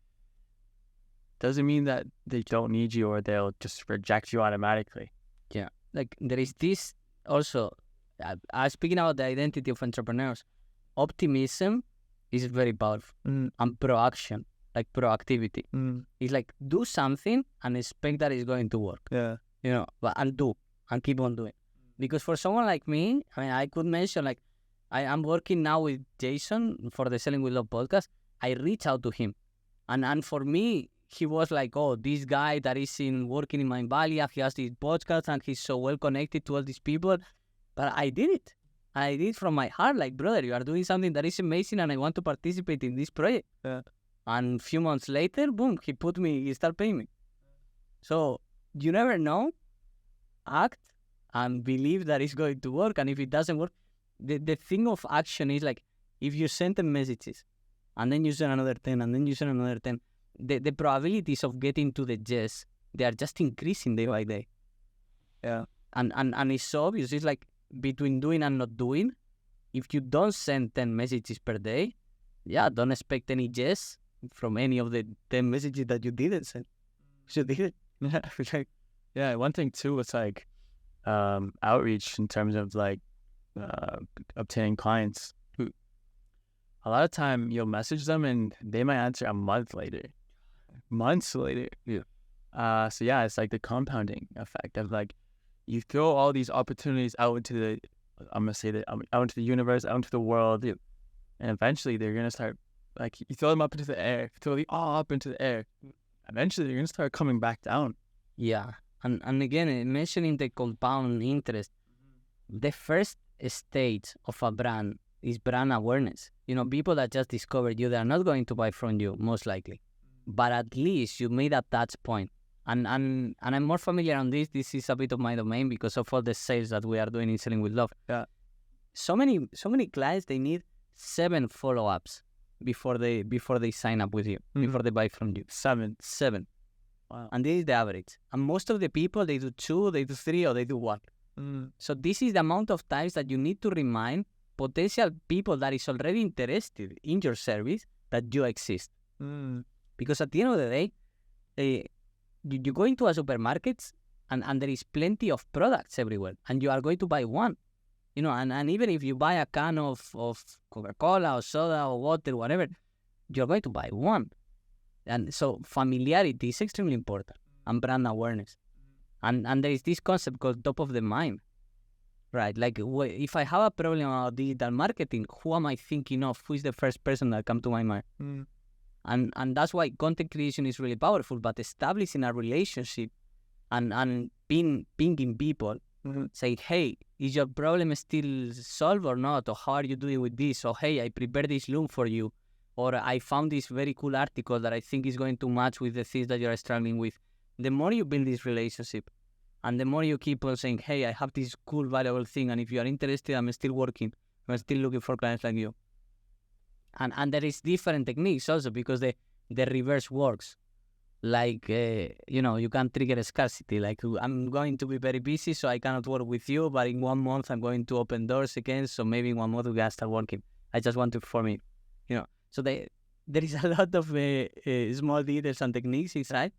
doesn't mean that they don't need you or they'll just reject you automatically. Yeah, like there is this also. Speaking about the identity of entrepreneurs, optimism is very powerful, and proaction, like proactivity, it's like do something and expect that it's going to work. Yeah, and do and keep on doing. Because for someone like me, I mean, I could mention like I am working now with Jason for the Selling with Love podcast. I reach out to him. And for me, he was like, oh, this guy that is working in Mind Valley, he has this podcast and he's so well connected to all these people. But I did it. I did from my heart, like, brother, you are doing something that is amazing and I want to participate in this project. Yeah. And a few months later, boom, he started paying me. So you never know. Act and believe that it's going to work. And if it doesn't work, the thing of action is like, if you send them messages and then you send another 10 and then you send another 10, the probabilities of getting to the yes, they are just increasing day by day. Yeah. And it's so obvious. It's like between doing and not doing. If you don't send 10 messages per day, don't expect any yes from any of the 10 messages that you didn't send. You did it. Yeah, one thing too was like outreach in terms of like obtaining clients. A lot of time you'll message them and they might answer a month later, months later. Yeah. So yeah, it's like the compounding effect of like you throw all these opportunities out into the, I'm gonna say that out into the universe, out into the world, and eventually they're gonna start like you throw them up into the air, throw them all up into the air. Eventually they're gonna start coming back down. Yeah. And again, mentioning the compound interest, the first stage of a brand is brand awareness. People that just discovered you, they are not going to buy from you, most likely. But at least you made a touch point. And I'm more familiar on this. This is a bit of my domain because of all the sales that we are doing in Selling with Love. Yeah. So many clients, they need 7 follow-ups before they sign up with you, before they buy from you. 7. Wow. And this is the average. And most of the people, they do 2, they do 3, or they do 1. So this is the amount of times that you need to remind potential people that is already interested in your service that you exist. Because at the end of the day, you go into a supermarket and there is plenty of products everywhere, and you are going to buy one. And even if you buy a can of Coca-Cola or soda or water, whatever, you're going to buy one. And so familiarity is extremely important, and brand awareness. And there is this concept called top of the mind, right? Like if I have a problem about digital marketing, who am I thinking of? Who is the first person that comes to my mind? And that's why content creation is really powerful, but establishing a relationship and pinging people, say, hey, is your problem still solved or not? Or how are you doing with this? Or hey, I prepared this loom for you. Or I found this very cool article that I think is going to match with the things that you're struggling with. The more you build this relationship, and the more you keep on saying, hey, I have this cool, valuable thing, and if you are interested, I'm still working. I'm still looking for clients like you. And there is different techniques also, because the reverse works. Like, you can trigger scarcity. Like, I'm going to be very busy, so I cannot work with you, but in 1 month, I'm going to open doors again, so maybe in 1 month, we can start working. I just want to perform it, So there is a lot of small details and techniques inside,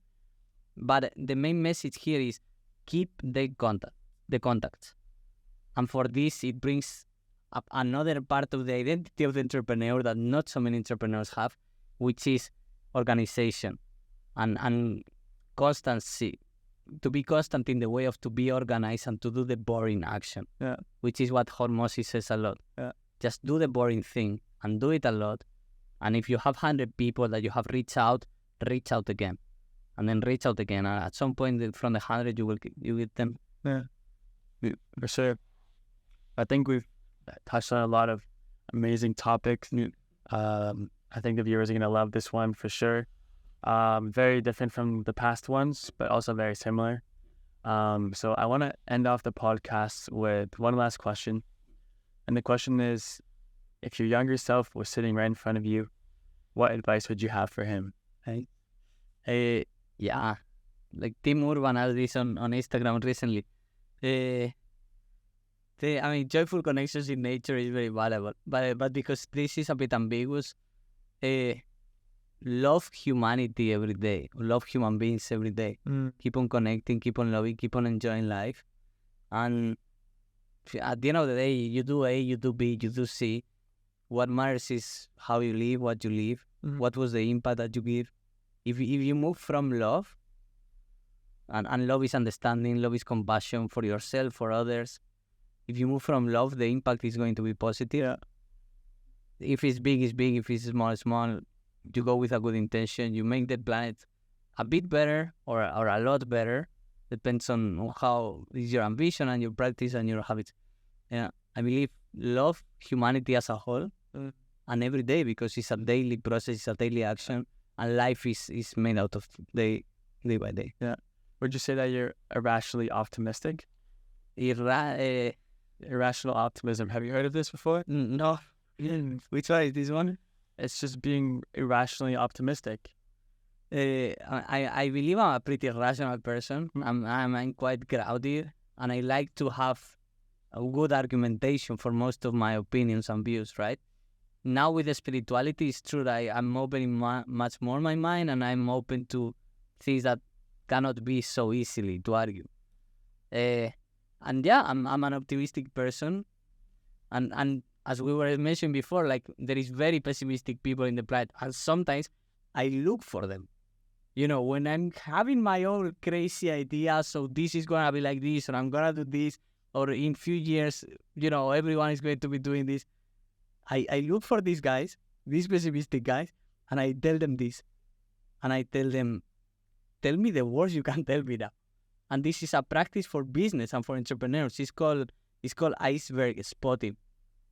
but the main message here is keep the contacts. And for this, it brings up another part of the identity of the entrepreneur that not so many entrepreneurs have, which is organization and constancy. To be constant in the way of to be organized and to do the boring action, which is what Hormozy says a lot. Just do the boring thing and do it a lot. And if you have 100 people that you have reach out again, and then reach out again. And at some point from the 100, you get them. Yeah, for sure. I think we've touched on a lot of amazing topics. I think the viewers are going to love this one for sure. Very different from the past ones, but also very similar. So I want to end off the podcast with one last question. And the question is, if your younger self was sitting right in front of you, what advice would you have for him? Yeah, like Tim Urban has this on Instagram recently. Joyful connections in nature is very valuable, but because this is a bit ambiguous, love humanity every day, love human beings every day. Keep on connecting, keep on loving, keep on enjoying life, and at the end of the day, you do A, you do B, you do C. What matters is how you live, what you live, what was the impact that you give. If you move from love, and love is understanding, love is compassion for yourself, for others, if you move from love, the impact is going to be positive. Yeah. If it's big, it's big. If it's small, it's small. You go with a good intention. You make the planet a bit better or a lot better. Depends on how is your ambition and your practice and your habits. Yeah, I believe love humanity as a whole and every day, because it's a daily process, it's a daily action, and life is made out of day by day. Yeah. Would you say that you're irrationally optimistic? Irrational optimism. Have you heard of this before? No. Which one is this one? It's just being irrationally optimistic. I believe I'm a pretty rational person. I'm quite grounded, and I like to have a good argumentation for most of my opinions and views, right? Now with the spirituality, it's true that I'm opening much more my mind, and I'm open to things that cannot be so easily to argue. And yeah, I'm an optimistic person, and as we were mentioning before, like there is very pessimistic people in the planet, and sometimes I look for them. You know, when I'm having my own crazy ideas, so this is gonna be like this, or I'm gonna do this, or in few years, you know, everyone is going to be doing this. I look for these guys, these pessimistic guys, and I tell them this, and I tell them, tell me the worst you can tell me now. And this is a practice for business and for entrepreneurs. It's called iceberg spotting.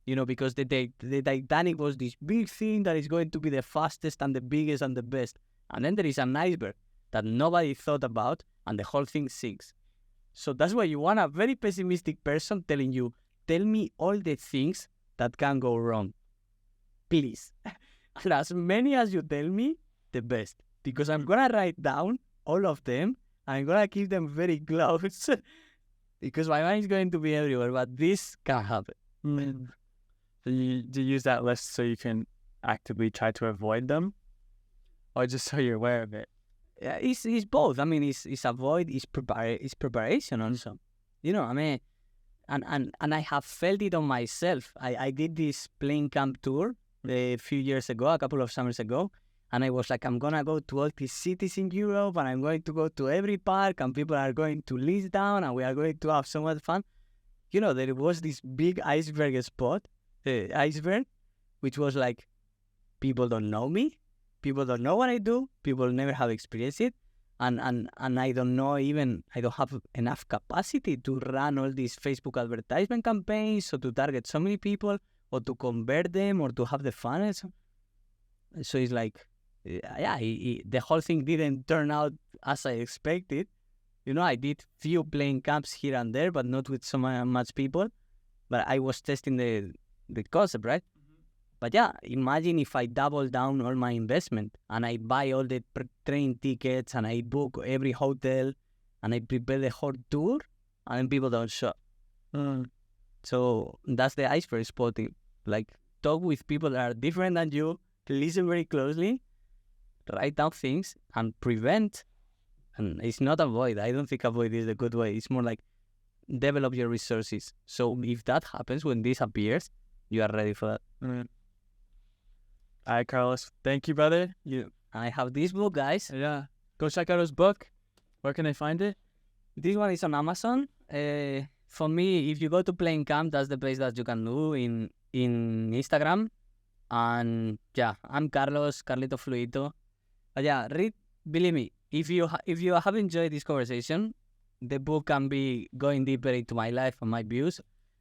You know, because the Titanic was this big thing that is going to be the fastest and the biggest and the best. And then there is an iceberg that nobody thought about, and the whole thing sinks. So that's why you want a very pessimistic person telling you, tell me all the things that can go wrong. Please. And as many as you tell me, the best. Because I'm going to write down all of them, and I'm going to keep them very close. Because my mind is going to be everywhere, but this can happen. So you use that list so you can actively try to avoid them? Or just so you're aware of it? Yeah, it's both. I mean, it's avoid, it's preparation also. You know, I mean, and I have felt it on myself. I did this plane camp tour a few years ago, a couple of summers ago, and I was like, I'm gonna go to all these cities in Europe, and I'm going to go to every park, and people are going to list down, and we are going to have so much fun. You know, there was this big iceberg spot, iceberg, which was like, people don't know me. People don't know what I do. People never have experienced it. And I don't know even, I don't have enough capacity to run all these Facebook advertisement campaigns or to target so many people or to convert them or to have the funnels. So it's like, yeah, the whole thing didn't turn out as I expected. You know, I did few playing camps here and there, but not with so much people. But I was testing the concept, right? But yeah, imagine if I double down all my investment and I buy all the train tickets and I book every hotel and I prepare the whole tour and then people don't show. So that's the iceberg spotting. Like, talk with people that are different than you, listen very closely, write down things and prevent. And it's not avoid. I don't think avoid is the good way. It's more like develop your resources. So if that happens, when this appears, you are ready for that. All right, Carlos. Thank you, brother. I have this book, guys. Yeah. Go check out his book. Where can I find it? This one is on Amazon. For me, if you go to Playing Camp, that's the place that you can do in Instagram. And yeah, I'm Carlito Fluito. But yeah, read. Believe me, if you have enjoyed this conversation, the book can be going deeper into my life and my views.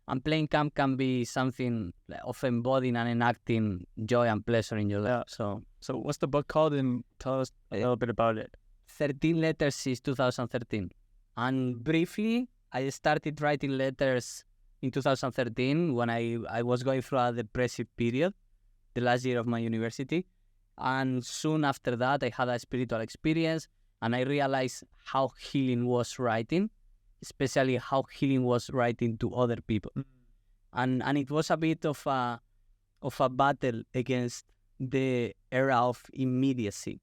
And Playing Camp can be something of embodying and enacting joy and pleasure in your life. So what's the book called? And tell us a little bit about it. 13 letters since 2013. And briefly, I started writing letters in 2013 when I was going through a depressive period, the last year of my university. And soon after that, I had a spiritual experience and I realized how healing was writing. Especially how healing was writing to other people. And it was a bit of a battle against the era of immediacy.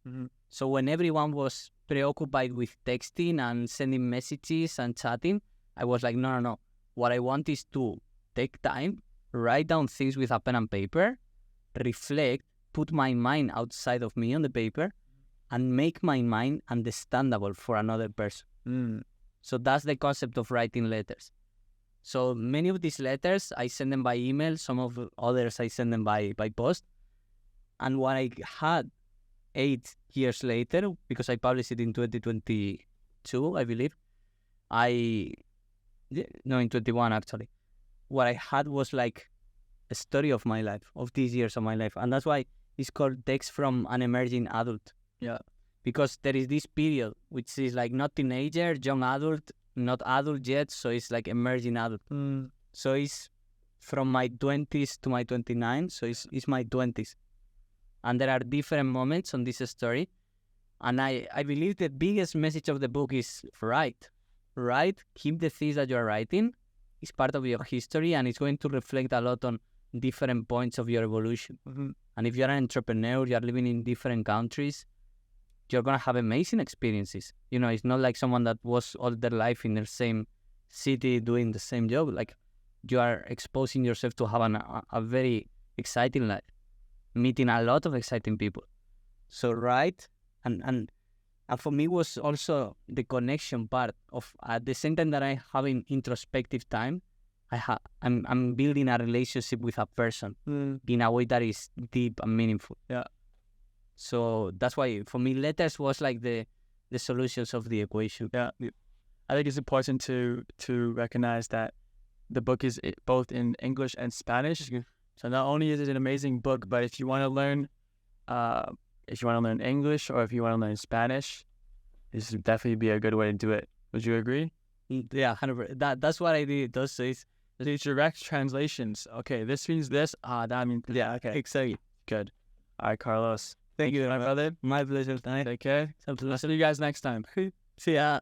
So when everyone was preoccupied with texting and sending messages and chatting, I was like, no. What I want is to take time, write down things with a pen and paper, reflect, put my mind outside of me on the paper, and make my mind understandable for another person. So that's the concept of writing letters. So many of these letters, I send them by email. Some of others, I send them by post. And what I had 8 years later, because I published it in 2022, I believe, in 21 actually. What I had was like a story of my life, of these years of my life. And that's why it's called Text from an Emerging Adult. Yeah. Because there is this period, which is like not teenager, young adult, not adult yet. So it's like emerging adult. So it's from my 20s to my 29. So it's my 20s. And there are different moments on this story. And I believe the biggest message of the book is write. Keep the things that you're writing. It's part of your history, and it's going to reflect a lot on different points of your evolution. And if you're an entrepreneur, you're living in different countries, you're going to have amazing experiences. You know, it's not like someone that was all their life in the same city doing the same job. Like, you are exposing yourself to have a very exciting life, meeting a lot of exciting people. So write, and for me was also the connection part of, at the same time that I having introspective time, I'm building a relationship with a person in a way that is deep and meaningful. Yeah. So that's why for me letters was like the solutions of the equation. Yeah. I think it's important to recognize that the book is both in English and Spanish. So not only is it an amazing book, but if you want to learn English or if you want to learn Spanish, this would definitely be a good way to do it. Would you agree? Yeah, 100%. That's what I did. Those is direct translations. Okay, this means this. That means yeah. Okay, exactly. Good. All right, Carlos. Thank you, my brother. My pleasure. Take care. I'll see you guys next time. See ya.